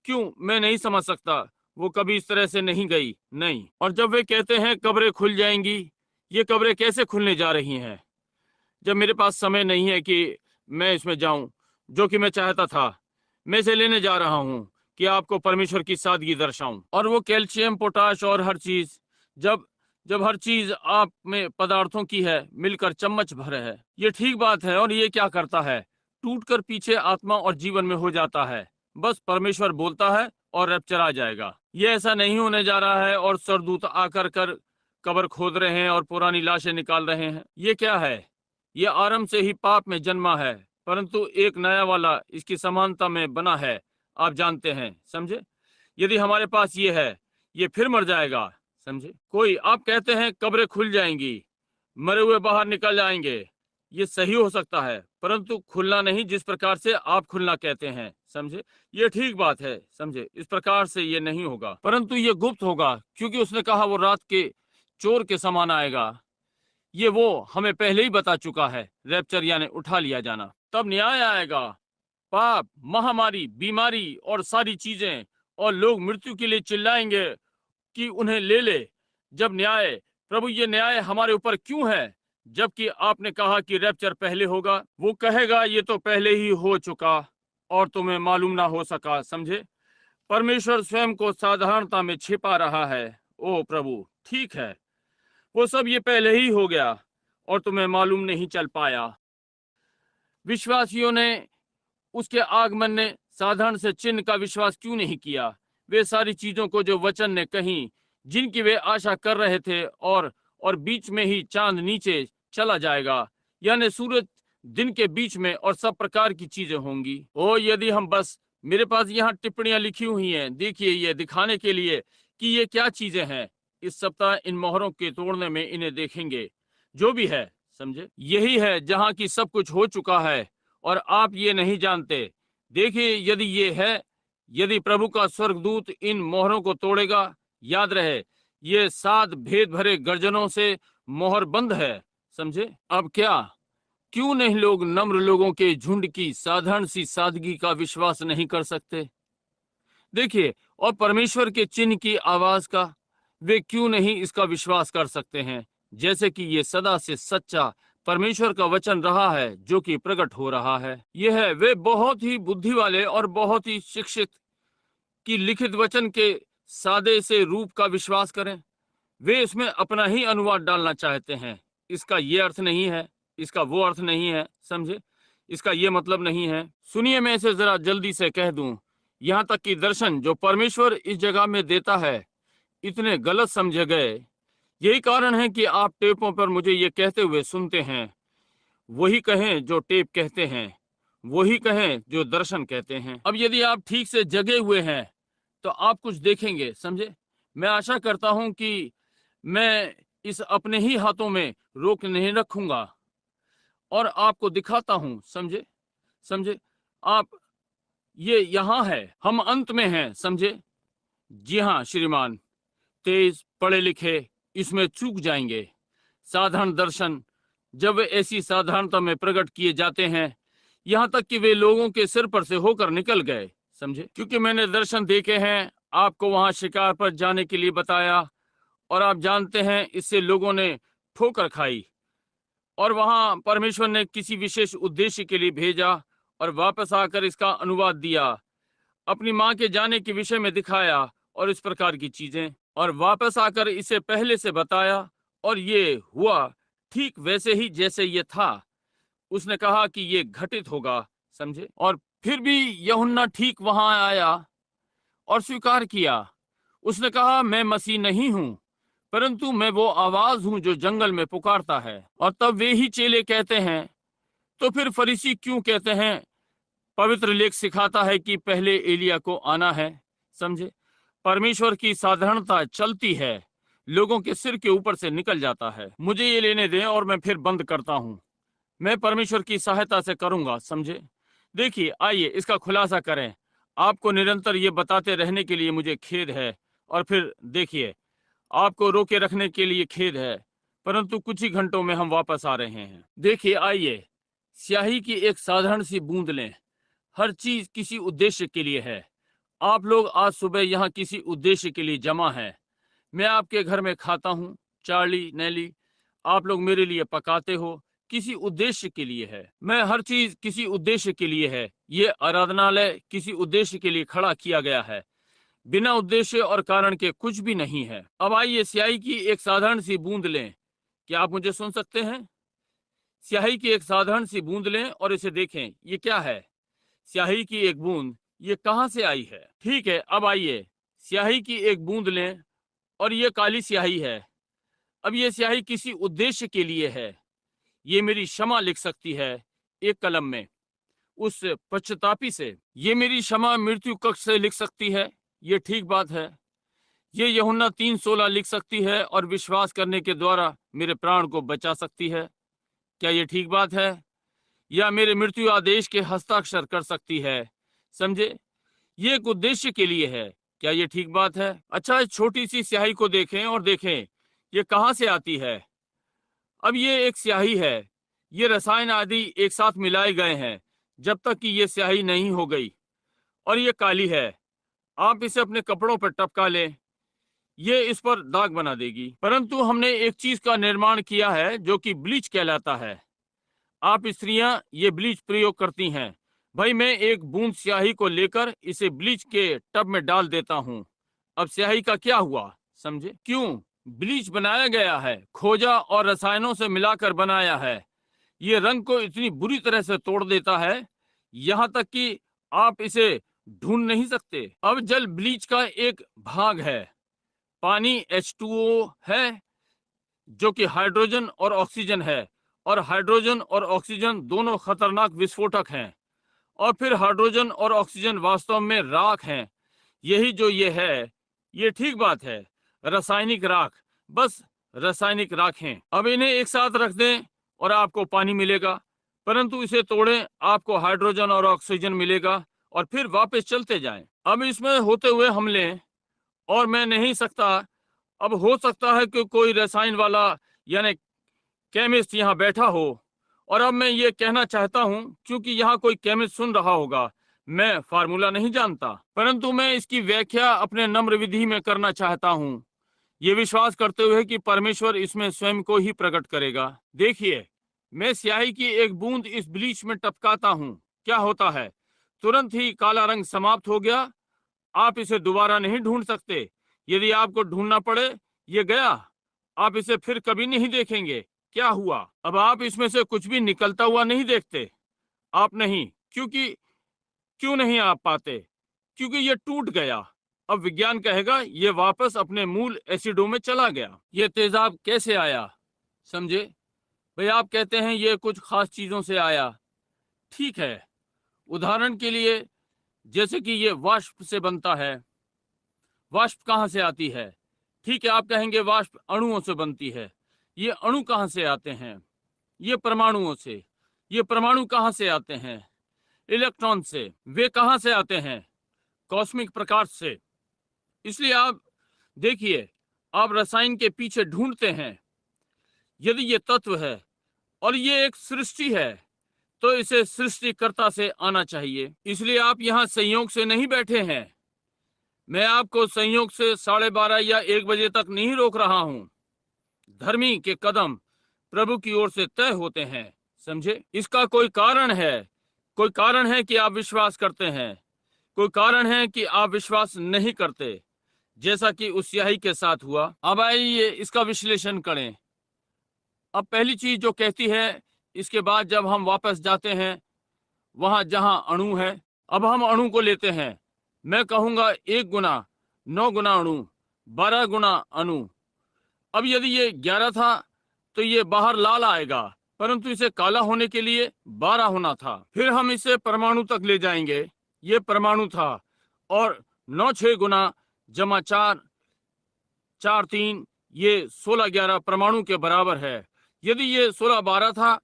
क्यों, मैं नहीं समझ सकता। वो कभी इस तरह से नहीं गई, नहीं। और जब वे कहते हैं कब्रें खुल जाएंगी, ये कब्रें कैसे खुलने जा रही हैं जब मेरे पास समय नहीं है कि मैं इसमें जाऊं, जो कि मैं चाहता था। मैं इसे लेने जा रहा हूं कि आपको परमेश्वर की सादगी दर्शाऊं। और वो कैल्शियम, पोटाश और हर चीज, जब जब हर चीज आप में पदार्थों की है, मिलकर चम्मच भर है। ये ठीक बात है। और ये क्या करता है, टूटकर पीछे आत्मा और जीवन में हो जाता है। बस परमेश्वर बोलता है और रैप्चर आ जाएगा। ये ऐसा नहीं होने जा रहा है और सरदूत आकर कर कब्र खोद रहे हैं और पुरानी लाशें निकाल रहे हैं। ये क्या है, ये आरंभ से ही पाप में जन्मा है, परंतु एक नया वाला इसकी समानता में बना है। आप जानते हैं, समझे। यदि हमारे पास ये है, ये फिर मर जाएगा, समझे। कोई, आप कहते हैं कब्रें खुल जाएंगी, मरे हुए बाहर निकल जाएंगे। ये सही हो सकता है, परंतु खुलना नहीं जिस प्रकार से आप खुलना कहते हैं, समझे। ये ठीक बात है, समझे। इस प्रकार से ये नहीं होगा, परंतु ये गुप्त होगा, क्योंकि उसने कहा वो रात के चोर के समान आएगा। ये वो हमें पहले ही बता चुका है, रैप्चर यानी उठा लिया जाना। तब न्याय आएगा, पाप, महामारी, बीमारी और सारी चीजें, और लोग मृत्यु के लिए चिल्लाएंगे कि उन्हें ले ले। जब न्याय, प्रभु ये न्याय हमारे ऊपर क्यों है, जबकि आपने कहा कि रैप्चर पहले होगा। वो कहेगा ये तो पहले ही हो चुका और तुम्हें मालूम ना हो सका, समझे। परमेश्वर स्वयं को साधारणता में छिपा रहा है। ओ प्रभु, ठीक है, वो सब ये पहले ही हो गया और तुम्हें मालूम नहीं चल पाया। विश्वासियों ने उसके आगमन ने साधारण से चिन्ह का विश्वास क्यों नहीं किया। वे सारी चीजों को जो वचन ने कही, जिनकी वे आशा कर रहे थे, और बीच में ही चांद नीचे चला जाएगा, यानी सूरज दिन के बीच में, और सब प्रकार की चीजें होंगी। ओ यदि हम बस, मेरे पास यहाँ टिप्पणियां लिखी हुई हैं, देखिए, ये दिखाने के लिए कि ये क्या चीजें हैं। इस सप्ताह इन मोहरों के तोड़ने में इन्हें देखेंगे। जो भी है, समझे, यही है जहाँ की सब कुछ हो चुका है और आप ये नहीं जानते। देखिए, यदि ये है, यदि प्रभु का स्वर्गदूत इन मोहरों को तोड़ेगा, याद रहे ये 7 भेद भरे गर्जनों से मोहर बंद है, समझे। अब क्या, क्यों नहीं लोग नम्र लोगों के झुंड की साधारण सी सादगी का विश्वास नहीं कर सकते। देखिए, और परमेश्वर के चिन्ह की आवाज का वे क्यों नहीं इसका विश्वास कर सकते हैं, जैसे कि ये सदा से सच्चा परमेश्वर का वचन रहा है जो कि प्रकट हो रहा है। यह है, वे बहुत ही बुद्धि वाले और बहुत ही शिक्षित कि लिखित वचन के सादे से रूप का विश्वास करें। वे इसमें अपना ही अनुवाद डालना चाहते हैं। इसका ये अर्थ नहीं है, इसका वो अर्थ नहीं है, समझे, इसका ये मतलब नहीं है। सुनिए, मैं इसे जरा जल्दी से कह दूं। यहाँ तक कि दर्शन जो परमेश्वर इस जगह में देता है, इतने गलत समझे गए। यही कारण है कि आप टेपों पर मुझे ये कहते हुए सुनते हैं, वही कहें जो टेप कहते हैं, वही कहें जो दर्शन कहते हैं। अब यदि आप ठीक से जगे हुए हैं तो आप कुछ देखेंगे, समझे। मैं आशा करता हूं कि मैं इस अपने ही हाथों में रोक नहीं रखूंगा और आपको दिखाता हूं, समझे, समझे। आप, ये यहाँ है, हम अंत में हैं, समझे। जी हाँ श्रीमान, तेज पढ़े लिखे इसमें चूक जाएंगे। साधारण दर्शन, जब वे ऐसी साधारणता में प्रकट किए जाते हैं, यहाँ तक कि वे लोगों के सिर पर से होकर निकल गए, समझे। क्योंकि मैंने दर्शन देखे हैं, आपको वहां शिकार पर जाने के लिए बताया, और आप जानते हैं इससे लोगों ने ठोकर खाई, और वहां परमेश्वर ने किसी विशेष उद्देश्य के लिए भेजा और वापस आकर इसका अनुवाद दिया, अपनी माँ के जाने के विषय में दिखाया और इस प्रकार की चीजें, और वापस आकर इसे पहले से बताया, और ये हुआ ठीक वैसे ही जैसे ये था। उसने कहा कि ये घटित होगा, समझे। और फिर भी यूहन्ना ठीक वहां आया और स्वीकार किया। उसने कहा मैं मसीह नहीं हूं, परंतु मैं वो आवाज हूं जो जंगल में पुकारता है। और तब वे ही चेले कहते हैं, तो फिर फरीसी क्यों कहते हैं पवित्र लेख सिखाता है कि पहले एलिया को आना है। समझे, परमेश्वर की साधारणता चलती है, लोगों के सिर के ऊपर से निकल जाता है। मुझे ये लेने दें और मैं फिर बंद करता हूं। मैं परमेश्वर की सहायता से करूंगा। समझे, देखिए, आइए इसका खुलासा करें। आपको निरंतर ये बताते रहने के लिए मुझे खेद है, और फिर देखिए, आपको रोके रखने के लिए खेद है, परंतु कुछ ही घंटों में हम वापस आ रहे हैं। देखिए, आइए स्याही की एक साधारण सी बूंद लें। हर चीज किसी उद्देश्य के लिए है। आप लोग आज सुबह यहाँ किसी उद्देश्य के लिए जमा हैं। मैं आपके घर में खाता हूँ, चार्ली, नेली, आप लोग मेरे लिए पकाते हो, किसी उद्देश्य के लिए है। मैं हर चीज किसी उद्देश्य के लिए है। ये आराधनालय किसी उद्देश्य के लिए खड़ा किया गया है। बिना उद्देश्य और कारण के कुछ भी नहीं है। अब आइए स्याही की एक साधारण सी बूंद लें। क्या आप मुझे सुन सकते हैं? स्याही की एक साधारण सी बूंद लें और इसे देखें। ये क्या है? स्याही की एक बूंद। ये कहां से आई है? ठीक है, अब आइए स्याही की एक बूंद लें और ये काली स्याही है। अब ये स्याही किसी उद्देश्य के लिए है। ये मेरी क्षमा लिख सकती है एक कलम में, उस पश्चातापी से। ये मेरी क्षमा मृत्यु कक्ष से लिख सकती है। ये ठीक बात है। ये यूहन्ना 3:16 लिख सकती है और विश्वास करने के द्वारा मेरे प्राण को बचा सकती है। क्या ये ठीक बात है? या मेरे मृत्यु आदेश के हस्ताक्षर कर सकती है। समझे, ये एक उद्देश्य के लिए है। क्या ये ठीक बात है? अच्छा, इस छोटी सी स्याही को देखें और देखें ये कहां से आती है। अब ये एक स्याही है। ये रसायन आदि एक साथ मिलाए गए हैं जब तक कि ये स्याही नहीं हो गई, और ये काली है। आप इसे अपने कपड़ों पर टपका लें, ये इस पर दाग बना देगी। परंतु हमने एक चीज का निर्माण किया है जो कि ब्लीच कहलाता है। आप स्त्रियां ये ब्लीच प्रयोग करती हैं। भाई, मैं एक बूंद स्याही को लेकर इसे ब्लीच के टब में डाल देता हूँ। अब स्याही का क्या हुआ? समझे, क्यों? ब्लीच बनाया गया है, खोजा और रसायनों से मिलाकर बनाया है। ये रंग को इतनी बुरी तरह से तोड़ देता है, यहाँ तक कि आप इसे ढूंढ नहीं सकते। अब जल ब्लीच का एक भाग है। पानी H2O है, जो कि हाइड्रोजन और ऑक्सीजन है, और हाइड्रोजन और ऑक्सीजन दोनों खतरनाक विस्फोटक हैं। और फिर हाइड्रोजन और ऑक्सीजन वास्तव में राख हैं। यही जो ये है, ये ठीक बात है, रासायनिक राख, बस रासायनिक राख हैं। अब इन्हें एक साथ रख दें और आपको पानी मिलेगा, परंतु इसे तोड़ें, आपको हाइड्रोजन और ऑक्सीजन मिलेगा, और फिर वापस चलते जाएं। अब इसमें होते हुए हम लें, और मैं नहीं सकता। अब हो सकता है कि कोई रसायन वाला यानी केमिस्ट यहाँ बैठा हो, और अब मैं ये कहना चाहता हूँ, क्योंकि यहाँ कोई केमिस्ट सुन रहा होगा, मैं फार्मूला नहीं जानता, परंतु मैं इसकी व्याख्या अपने नम्र विधि में करना चाहता हूँ, ये विश्वास करते हुए कि परमेश्वर इसमें स्वयं को ही प्रकट करेगा। देखिए, मैं स्याही की एक बूंद इस ब्लीच में टपकाता हूँ। क्या होता है? तुरंत ही काला रंग समाप्त हो गया। आप इसे दोबारा नहीं ढूंढ सकते। यदि आपको ढूंढना पड़े, ये गया। आप इसे फिर कभी नहीं देखेंगे। क्या हुआ? अब आप इसमें से कुछ भी निकलता हुआ नहीं देखते। आप नहीं, क्योंकि क्यों नहीं आप पाते? क्योंकि ये टूट गया। अब विज्ञान कहेगा ये वापस अपने मूल एसिडों में चला गया। ये तेजाब कैसे आया? समझे भाई, आप कहते हैं ये कुछ खास चीजों से आया। ठीक है, उदाहरण के लिए, जैसे कि ये वाष्प से बनता है। वाष्प कहाँ से आती है? ठीक है, आप कहेंगे वाष्प अणुओं से बनती है। ये अणु कहाँ से आते हैं? ये परमाणुओं से। ये परमाणु कहाँ से आते हैं? इलेक्ट्रॉन से। वे कहाँ से आते हैं? कॉस्मिक प्रकाश से। इसलिए आप देखिए, आप रसायन के पीछे ढूंढते हैं। यदि ये तत्व है और ये एक सृष्टि है, तो इसे सृष्टिकर्ता से आना चाहिए। इसलिए आप यहाँ संयोग से नहीं बैठे हैं। मैं आपको संयोग से 12:30 या 1 बजे तक नहीं रोक रहा हूँ। धर्मी के कदम प्रभु की ओर से तय होते हैं। समझे, इसका कोई कारण है। कोई कारण है कि आप विश्वास करते हैं, कोई कारण है कि आप विश्वास नहीं करते, जैसा कि उस स्याही के साथ हुआ। अब आइए इसका विश्लेषण करें। अब पहली चीज जो कहती है, इसके बाद जब हम वापस जाते हैं वहां जहां अणु है, अब हम अणु को लेते हैं। मैं कहूंगा 1 गुना 9 गुना अणु, 12 गुना अणु। अब यदि ये 11 था तो ये बाहर लाल आएगा, परंतु इसे काला होने के लिए 12 होना था। फिर हम इसे परमाणु तक ले जाएंगे। ये परमाणु था और 9 6 गुना जमा 4 4 3 ये 16 11 परमाणु के बराबर है। यदि ये 16 12 था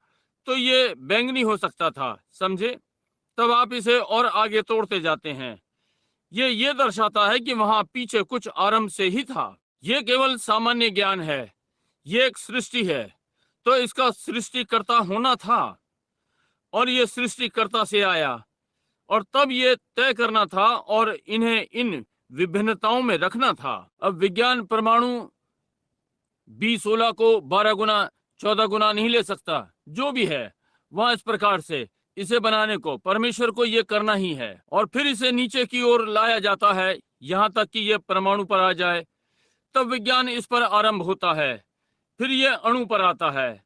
तो ये बैंगनी हो सकता था, समझे? तब आप इसे और आगे तोड़ते जाते हैं। ये दर्शाता है कि वहां पीछे कुछ आरंभ से ही था। ये केवल सामान्य ज्ञान है। ये एक सृष्टि है, तो इसका सृष्टिकर्ता होना था और ये सृष्टिकर्ता से आया और तब ये तय करना था और इन्हें इन विभिन्नताओं में रखना था। अब विज्ञान परमाणु 20-16 को 12 गुना 14 गुना नहीं ले सकता। जो भी है वहां इस प्रकार से इसे बनाने को परमेश्वर को ये करना ही है और फिर इसे नीचे की ओर लाया जाता है यहाँ तक कि ये परमाणु पर आ जाए। तब विज्ञान इस पर आरंभ होता है। फिर ये अणु पर आता है।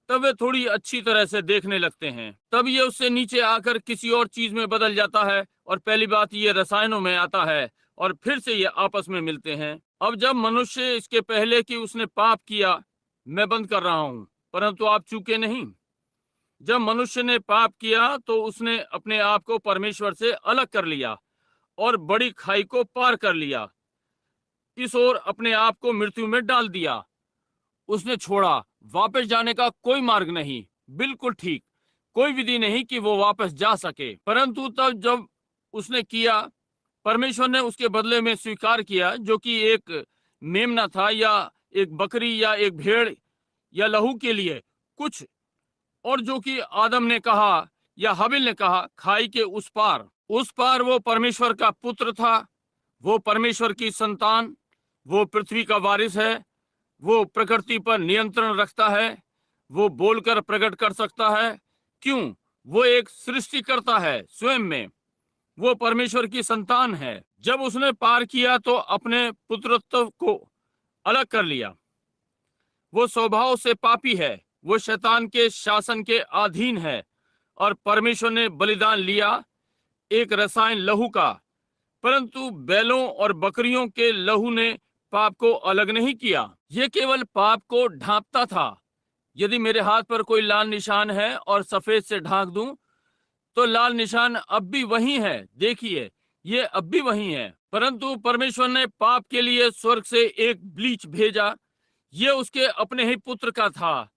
तब वे थोड़ी अच्छी तरह से देखने लगते हैं। तब ये उससे नीचे आकर किसी और चीज में बदल जाता है और पहली बात ये रसायनों में आता है और फिर से ये आपस में मिलते हैं। अब जब मनुष्य, इसके पहले कि उसने पाप किया, मैं बंद कर रहा हूं, परंतु आप चूके नहीं। जब मनुष्य ने पाप किया तो उसने अपने आप को परमेश्वर से अलग कर लिया और बड़ी खाई को पार कर लिया। इस ओर अपने आप को मृत्यु में डाल दिया। उसने छोड़ा। वापस जाने का कोई मार्ग नहीं। बिल्कुल ठीक। कोई विधि नहीं कि वो वापस जा सके। परंतु तब जब उसने किया, परमेश्वर ने उसके बदले में स्वीकार किया, जो कि एक मेमना था या एक बकरी या एक भेड़ या लहू के लिए कुछ, और जो कि आदम ने कहा या हबिल ने कहा, खाई के उस पार वो परमेश्वर का पुत्र था, वो परमेश्वर की संतान, वो पृथ्वी का वारिस है, वो प्रकृति पर नियंत्रण रखता है, वो बोलकर प्रकट कर सकता है। क्यों? वो एक सृष्टिकर्ता है स्वयं में। वो परमेश्वर की संतान है। जब उसने पार किया तो अपने पुत्रत्व को अलग कर लिया। वो स्वभाव से पापी है। वो शैतान के शासन के अधीन है और परमेश्वर ने बलिदान लिया एक रसायन लहू का। परंतु बैलों और बकरियों के लहू ने पाप को अलग नहीं किया। ये केवल पाप को ढांपता था। यदि मेरे हाथ पर कोई लाल निशान है और सफेद से ढांक दूं, तो लाल निशान अब भी वही है। देखिए, ये अब भी वही है। परंतु परमेश्वर ने पाप के लिए स्वर्ग से एक ब्लीच भेजा। ये उसके अपने ही पुत्र का था।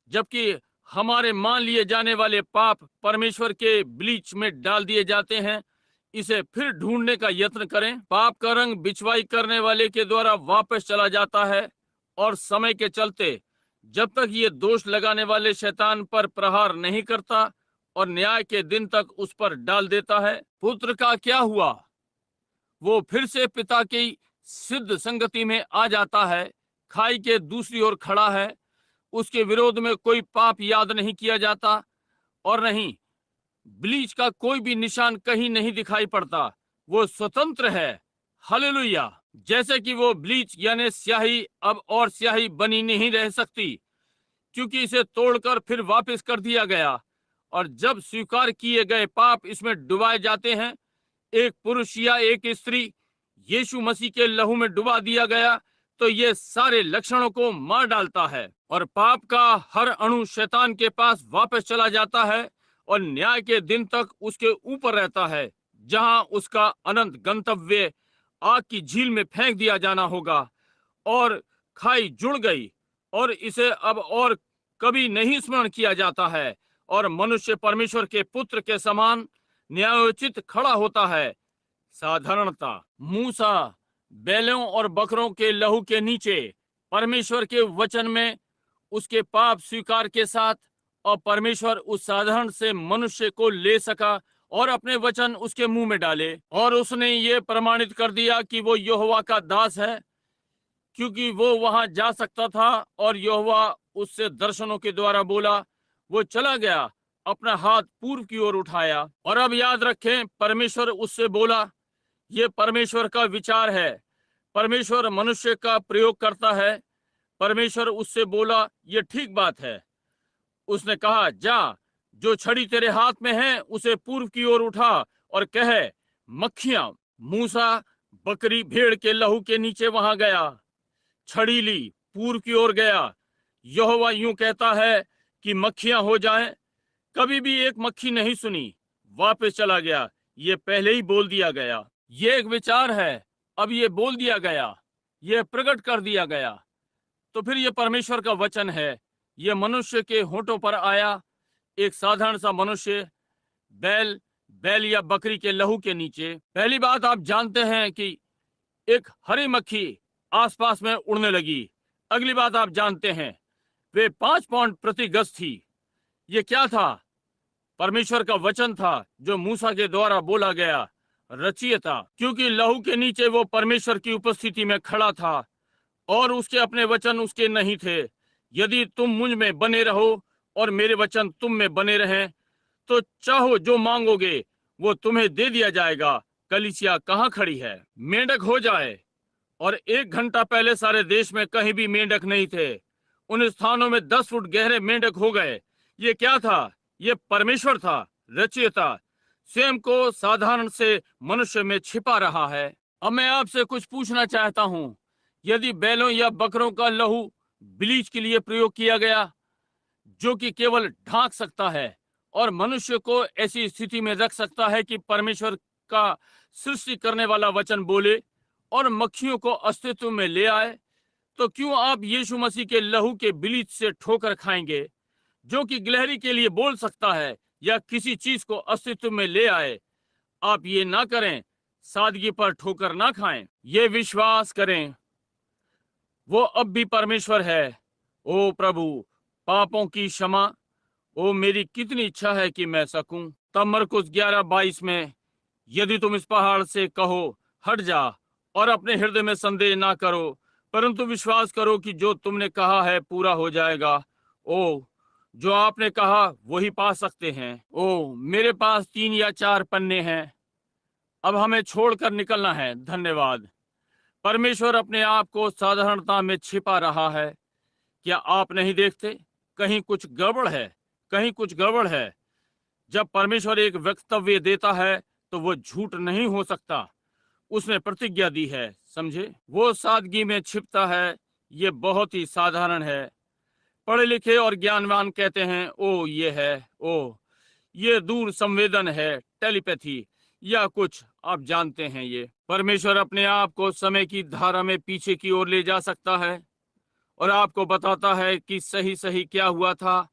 जबकि हमारे मान लिए जाने वाले पाप परमेश्वर के ब्लीच में डाल दिए जाते हैं। इसे फिर ढूंढने का यत्न करें। पाप का रंग बिछवाई करने वाले के द्वारा वापस चला जाता है और समय के चलते जब तक ये दोष लगाने वाले शैतान पर प्रहार नहीं करता और न्याय के दिन तक उस पर डाल देता है। पुत्र का क्या हुआ? वो फिर से पिता की सिद्ध संगति में आ जाता है, खाई के दूसरी ओर खड़ा है। उसके विरोध में कोई पाप याद नहीं किया जाता और नहीं ब्लीच का कोई भी निशान कहीं नहीं दिखाई पड़ता। वो स्वतंत्र है। हालेलुया। जैसे कि वो ब्लीच यानी स्याही अब और स्याही बनी नहीं रह सकती, क्योंकि इसे तोड़कर फिर वापस कर दिया गया। और जब स्वीकार किए गए पाप इसमें डुबाए जाते हैं, एक पुरुष या एक स्त्री यीशु मसीह के लहू में डुबा दिया गया, तो ये सारे लक्षणों को मार डालता है और पाप का हर अणु शैतान के पास वापस चला जाता है और न्याय के दिन तक उसके ऊपर रहता है, जहां उसका अनंत गंतव्य आग की झील में फेंक दिया जाना होगा। और खाई जुड़ गई और इसे अब और कभी नहीं स्मरण किया जाता है और मनुष्य परमेश्वर के पुत्र के समान न्यायोचित खड़ा होता है। साधारणता मूसा बैलों और बकरों के लहू के नीचे परमेश्वर के वचन में उसके पाप स्वीकार के साथ, और परमेश्वर उस साधारण से मनुष्य को ले सका और अपने वचन उसके मुंह में डाले और उसने ये प्रमाणित कर दिया कि वो यहोवा का दास है, क्योंकि वो वहां जा सकता था और यहोवा उससे दर्शनों के द्वारा बोला। वो चला गया, अपना हाथ पूर्व की ओर उठाया। और अब याद रखें, परमेश्वर उससे बोला। ये परमेश्वर का विचार है। परमेश्वर मनुष्य का प्रयोग करता है। परमेश्वर उससे बोला, ये ठीक बात है। उसने कहा, जा, जो छड़ी तेरे हाथ में है उसे पूर्व की ओर उठा और कहे मक्खियां। मूसा बकरी भेड़ के लहू के नीचे वहां गया, छड़ी ली, पूर्व की ओर गया। यहोवा यूं कहता है कि मक्खियां हो जाएं। कभी भी एक मक्खी नहीं सुनी, वापस चला गया। ये पहले ही बोल दिया गया। ये एक विचार है, अब ये बोल दिया गया, ये प्रकट कर दिया गया। तो फिर ये परमेश्वर का वचन है, ये मनुष्य के होठों पर आया। एक साधारण सा मनुष्य बैल बैल या बकरी के लहू के नीचे। पहली बात, आप जानते हैं कि एक हरी मक्खी आसपास में उड़ने लगी। अगली बात आप जानते हैं, वे 5 पाउंड प्रति गज थी। ये क्या था? परमेश्वर का वचन था जो मूसा के द्वारा बोला गया, रचिए था। क्योंकि लहू के नीचे वो परमेश्वर की उपस्थिति में खड़ा था और उसके अपने वचन उसके नहीं थे। यदि तुम मुझ में बने रहो और मेरे वचन तुम में बने रहें, तो चाहो जो मांगोगे वो तुम्हें दे दिया जाएगा। कलीसिया कहाँ खड़ी है? मेंढक हो जाए। और 1 घंटा पहले सारे देश में कहीं भी मेंढक नहीं थे। उन स्थानों में 10 फुट गहरे मेंढक हो गए। ये क्या था? ये परमेश्वर था, रचयिता, स्वयं को साधारण से मनुष्य में छिपा रहा है। अब मैं आपसे कुछ पूछना चाहता हूँ। यदि बैलों या बकरों का लहू ब्लीच के लिए प्रयोग किया गया, जो कि केवल ढांक सकता है और मनुष्य को ऐसी स्थिति में रख सकता है कि परमेश्वर का सृष्टि करने वाला वचन बोले और मक्खियों को अस्तित्व में ले आए, तो क्यों आप यीशु मसीह के लहू के ब्लीच से ठोकर खाएंगे, जो कि गिलहरी के लिए बोल सकता है या किसी चीज को अस्तित्व में ले आए? आप ये ना करें, सादगी पर ठोकर ना खाएं। ये विश्वास करें, वो अब भी परमेश्वर है। ओ प्रभु, पापों की क्षमा। ओ मेरी कितनी इच्छा है कि मैं सकूं। तब मरकुस 11:22 में, यदि तुम इस पहाड़ से कहो हट जा और अपने हृदय में संदेह ना करो, परंतु विश्वास करो कि जो तुमने कहा है पूरा हो जाएगा, ओ जो आपने कहा वही पा सकते हैं। ओ मेरे पास 3 या 4 पन्ने हैं, अब हमें छोड़कर निकलना है। धन्यवाद। परमेश्वर अपने आप को साधारणता में छिपा रहा है। क्या आप नहीं देखते? कहीं कुछ गड़बड़ है, कहीं कुछ गड़बड़ है। जब परमेश्वर एक वक्तव्य देता है तो वो झूठ नहीं हो सकता। उसने प्रतिज्ञा दी है, समझे? वो सादगी में छिपता है। ये बहुत ही साधारण है। पढ़े लिखे और ज्ञानवान कहते हैं ओ ये है, ओ ये दूर संवेदन है, टेलीपैथी या कुछ, आप जानते हैं। ये परमेश्वर अपने आप को समय की धारा में पीछे की ओर ले जा सकता है और आपको बताता है कि सही सही क्या हुआ था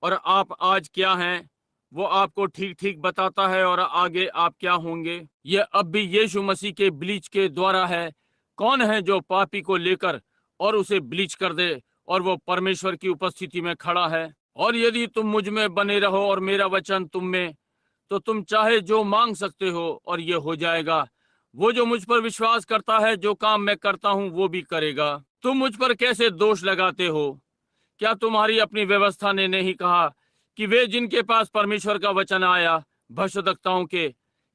और आप आज क्या हैं। वो आपको ठीक ठीक बताता है और आगे आप क्या होंगे। ये अब भी यीशु मसीह के ब्लीच के द्वारा है। कौन है जो पापी को लेकर और उसे ब्लीच कर दे? और वो परमेश्वर की उपस्थिति में खड़ा है। और यदि तुम मुझ में बने रहो और मेरा वचन तुम में, तो तुम चाहे जो मांग सकते हो और ये हो जाएगा। वो जो मुझ पर विश्वास करता है, जो काम मैं करता हूँ वो भी करेगा। तुम मुझ पर कैसे दोष लगाते हो? क्या तुम्हारी अपनी व्यवस्था ने नहीं कहा कि वे जिनके पास परमेश्वर का वचन आया, भविष्यद्वक्ताओं के,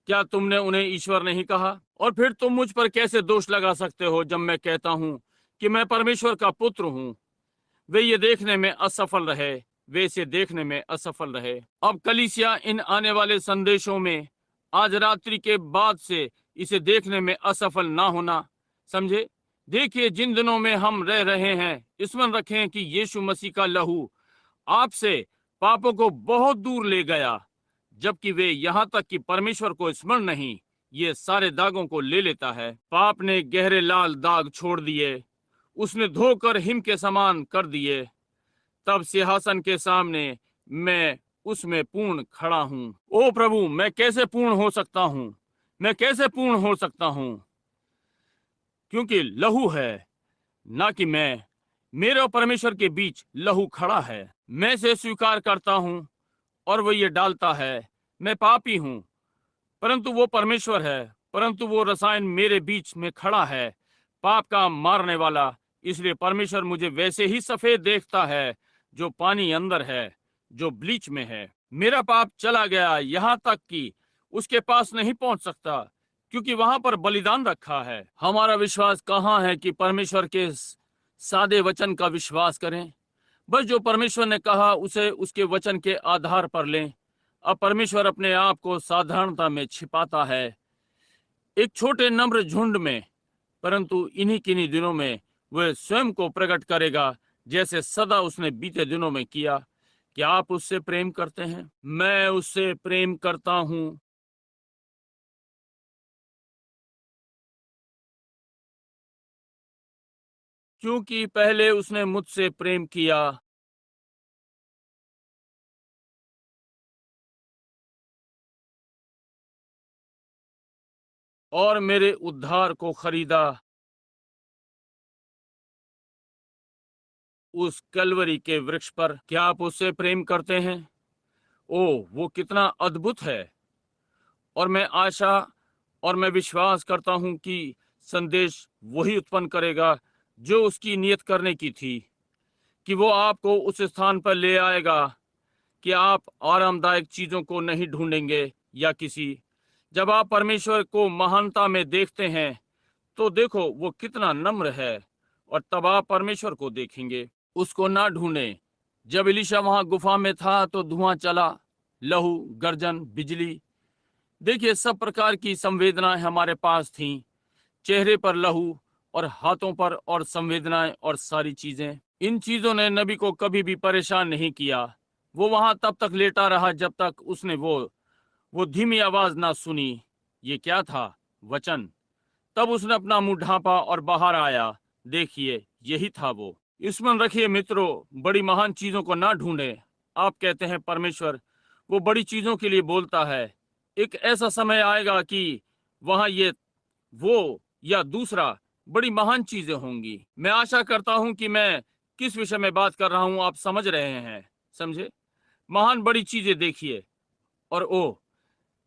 क्या तुमने उन्हें ईश्वर नहीं कहा? और फिर तुम मुझ पर कैसे दोष लगा सकते हो जब मैं कहता हूँ कि मैं परमेश्वर का पुत्र हूँ? वे ये देखने में असफल रहे, वे इसे देखने में असफल रहे। अब कलीसिया इन आने वाले संदेशों में आज रात्रि के बाद से इसे देखने में असफल ना होना, समझे? देखिए, जिन दिनों में हम रह रहे हैं, स्मरण रखें कि यीशु मसीह का लहू आपसे पापों को बहुत दूर ले गया, जबकि वे यहाँ तक कि परमेश्वर को स्मरण नहीं, ये सारे दागों को ले लेता है। पाप ने गहरे लाल दाग छोड़ दिए, उसने धोकर हिम के समान कर दिए। तब सिंहासन के सामने मैं उसमें पूर्ण खड़ा हूँ। ओ प्रभु, मैं कैसे पूर्ण हो सकता हूँ? मैं कैसे पूर्ण हो सकता हूँ? क्योंकि लहू है, ना कि मैं। मेरे और परमेश्वर के बीच लहू खड़ा है। मैं से स्वीकार करता हूँ और वो ये डालता है। मैं पापी हूँ, परंतु वो परमेश्वर है। परंतु वो रसायन मेरे बीच में खड़ा है, पाप का मारने वाला। इसलिए परमेश्वर मुझे वैसे ही सफेद देखता है जो पानी अंदर है, जो ब्लीच में है। मेरा पाप चला गया यहाँ तक कि उसके पास नहीं पहुंच सकता, क्योंकि वहां पर बलिदान रखा है। हमारा विश्वास कहाँ है कि परमेश्वर के सादे वचन का विश्वास करें? बस जो परमेश्वर ने कहा उसे उसके वचन के आधार पर लें। अब परमेश्वर अपने आप को साधारणता में छिपाता है, एक छोटे नम्र झुंड में, परंतु इन्हीं किन्हीं दिनों में वह स्वयं को प्रकट करेगा, जैसे सदा उसने बीते दिनों में किया। क्या आप उससे प्रेम करते हैं? मैं उससे प्रेम करता हूँ, क्योंकि पहले उसने मुझसे प्रेम किया। और मेरे उद्धार को खरीदा उस कलवरी के वृक्ष पर। क्या आप उससे प्रेम करते हैं? ओह, वो कितना अद्भुत है। और मैं आशा और मैं विश्वास करता हूं कि संदेश वही उत्पन्न करेगा जो उसकी नियत करने की थी, कि वो आपको उस स्थान पर ले आएगा कि आप आरामदायक चीजों को नहीं ढूंढेंगे या किसी। जब आप परमेश्वर को महानता में देखते हैं तो देखो वो कितना नम्र है, और तब आप परमेश्वर को देखेंगे। उसको ना ढूंढें। जब एलीशा वहां गुफा में था तो धुआं चला, लहू, गर्जन, बिजली। देखिए, सब प्रकार की संवेदनाएं हमारे पास थीं। चेहरे पर लहू और हाथों पर और संवेदनाएं और सारी चीजें। इन चीजों ने नबी को कभी भी परेशान नहीं किया। वो वहां तब तक लेटा रहा जब तक उसने वो धीमी आवाज ना सुनी। ये क्या था? वचन। तब उसने अपना मुंह ढांपा और बाहर आया। देखिए, यही था वो। स्मरण रखिए मित्रों, बड़ी महान चीजों को ना ढूंढें। आप कहते हैं परमेश्वर वो बड़ी चीजों के लिए बोलता है। एक ऐसा समय आएगा कि वहां ये, वो या दूसरा बड़ी महान चीजें होंगी। मैं आशा करता हूं कि मैं किस विषय में बात कर रहा हूं, आप समझ रहे हैं। समझे? महान बड़ी चीजें देखिए। और ओ,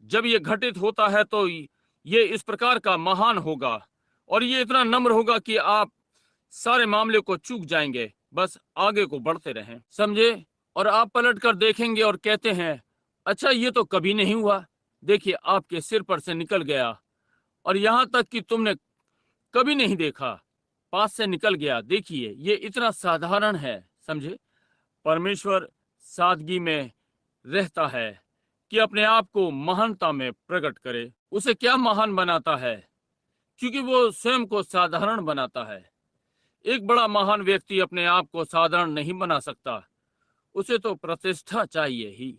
जब ये घटित होता है तो ये इस प्रकार का महान होगा, और ये इतना नम्र होगा कि आप सारे मामले को चूक जाएंगे। बस आगे को बढ़ते रहें। समझे? और आप पलट कर देखेंगे और कहते हैं, अच्छा ये तो कभी नहीं हुआ। देखिए, आपके सिर पर से निकल गया, और यहां तक कि तुमने कभी नहीं देखा, पास से निकल गया। देखिए, ये इतना साधारण है। समझे? परमेश्वर सादगी में रहता है कि अपने आप को महानता में प्रकट करे। उसे क्या महान बनाता है? क्योंकि वो स्वयं को साधारण बनाता है। एक बड़ा महान व्यक्ति अपने आप को साधारण नहीं बना सकता। उसे तो प्रतिष्ठा चाहिए ही।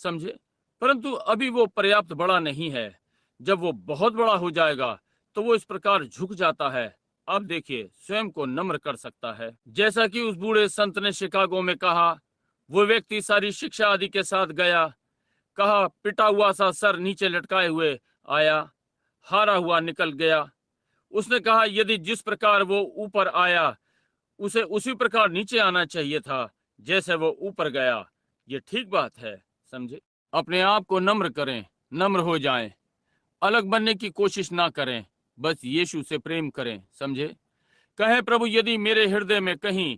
समझे? परंतु अभी वो पर्याप्त बड़ा नहीं है। जब वो बहुत बड़ा हो जाएगा तो वो इस प्रकार झुक जाता है। अब देखिए, स्वयं को नम्र कर सकता है। जैसा कि उस बूढ़े संत ने शिकागो में कहा, वो व्यक्ति सारी शिक्षा आदि के साथ गया, कहा पिटा हुआ सा सर नीचे लटकाए हुए आया, हारा हुआ निकल गया। उसने कहा यदि जिस प्रकार वो ऊपर आया उसे उसी प्रकार नीचे आना चाहिए था जैसे वो ऊपर गया। ये ठीक बात है। समझे? अपने आप को नम्र करें, नम्र हो जाएं। अलग बनने की कोशिश ना करें, बस यीशु से प्रेम करें। समझे? कहें, प्रभु यदि मेरे हृदय में कहीं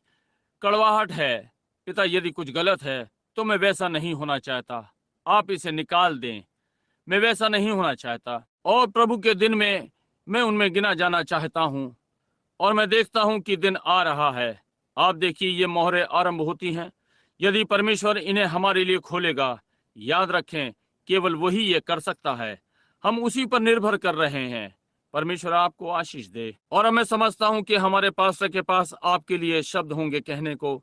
कड़वाहट है, पिता यदि कुछ गलत है, तो मैं वैसा नहीं होना चाहता। आप इसे निकाल दें। मैं वैसा नहीं होना चाहता। और प्रभु के दिन में मैं उनमें गिना जाना चाहता हूँ। और मैं देखता हूँ कि दिन आ रहा है। आप देखिए, ये मोहरें आरंभ होती हैं। यदि परमेश्वर इन्हें हमारे लिए खोलेगा, याद रखें, केवल वही ये कर सकता है। हम उसी पर निर्भर कर रहे हैं। परमेश्वर आपको आशीष दे। और मैं समझता हूँ कि हमारे पास्टर के पास आपके लिए शब्द होंगे कहने को,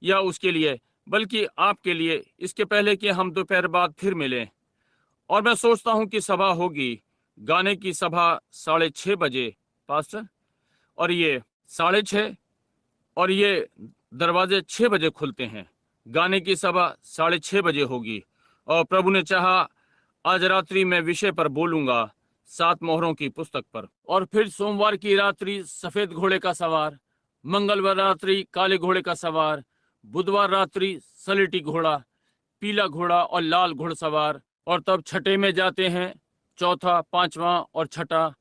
या उसके लिए, बल्कि आपके लिए, इसके पहले कि हम दोपहर बाद फिर मिलें। और मैं सोचता हूँ कि सभा होगी, गाने की सभा 6:30 बजे, पास्टर। और ये 6:30, और ये दरवाजे 6 बजे खुलते हैं। गाने की सभा 6:30 बजे होगी। और प्रभु ने चाहा आज रात्रि मैं विषय पर बोलूंगा, 7 मोहरों की पुस्तक पर। और फिर सोमवार की रात्रि सफेद घोड़े का सवार, मंगलवार रात्रि काले घोड़े का सवार, बुधवार रात्रि सलेटी घोड़ा, पीला घोड़ा और लाल घुड़सवार। और तब छठे में जाते हैं, चौथा, पांचवा और छठा।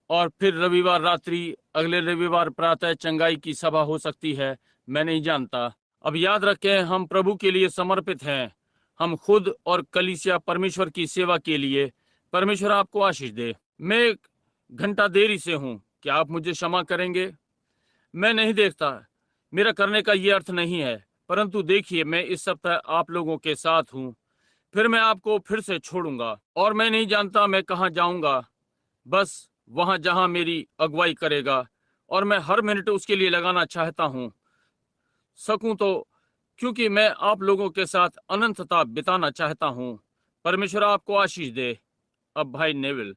और फिर रविवार रात्रि, अगले रविवार प्रातः चंगाई की सभा हो सकती है, मैं नहीं जानता। अब याद रखें, हम प्रभु के लिए समर्पित हैं। हम खुद और कलीसिया परमेश्वर की सेवा के लिए। परमेश्वर आपको आशीष दे। मैं 1 घंटा देरी से हूँ, क्या आप मुझे क्षमा करेंगे? मैं नहीं देखता, मेरा करने का ये अर्थ नहीं है। परंतु देखिए, मैं इस सप्ताह आप लोगों के साथ हूँ, फिर मैं आपको फिर से छोड़ूंगा। और मैं नहीं जानता मैं कहाँ जाऊंगा। बस वहां जहां मेरी अगुवाई करेगा और मैं हर मिनट उसके लिए लगाना चाहता हूँ, सकूं तो, क्योंकि मैं आप लोगों के साथ अनंतता बिताना चाहता हूँ। परमेश्वर आपको आशीष दे। अब भाई नेविल।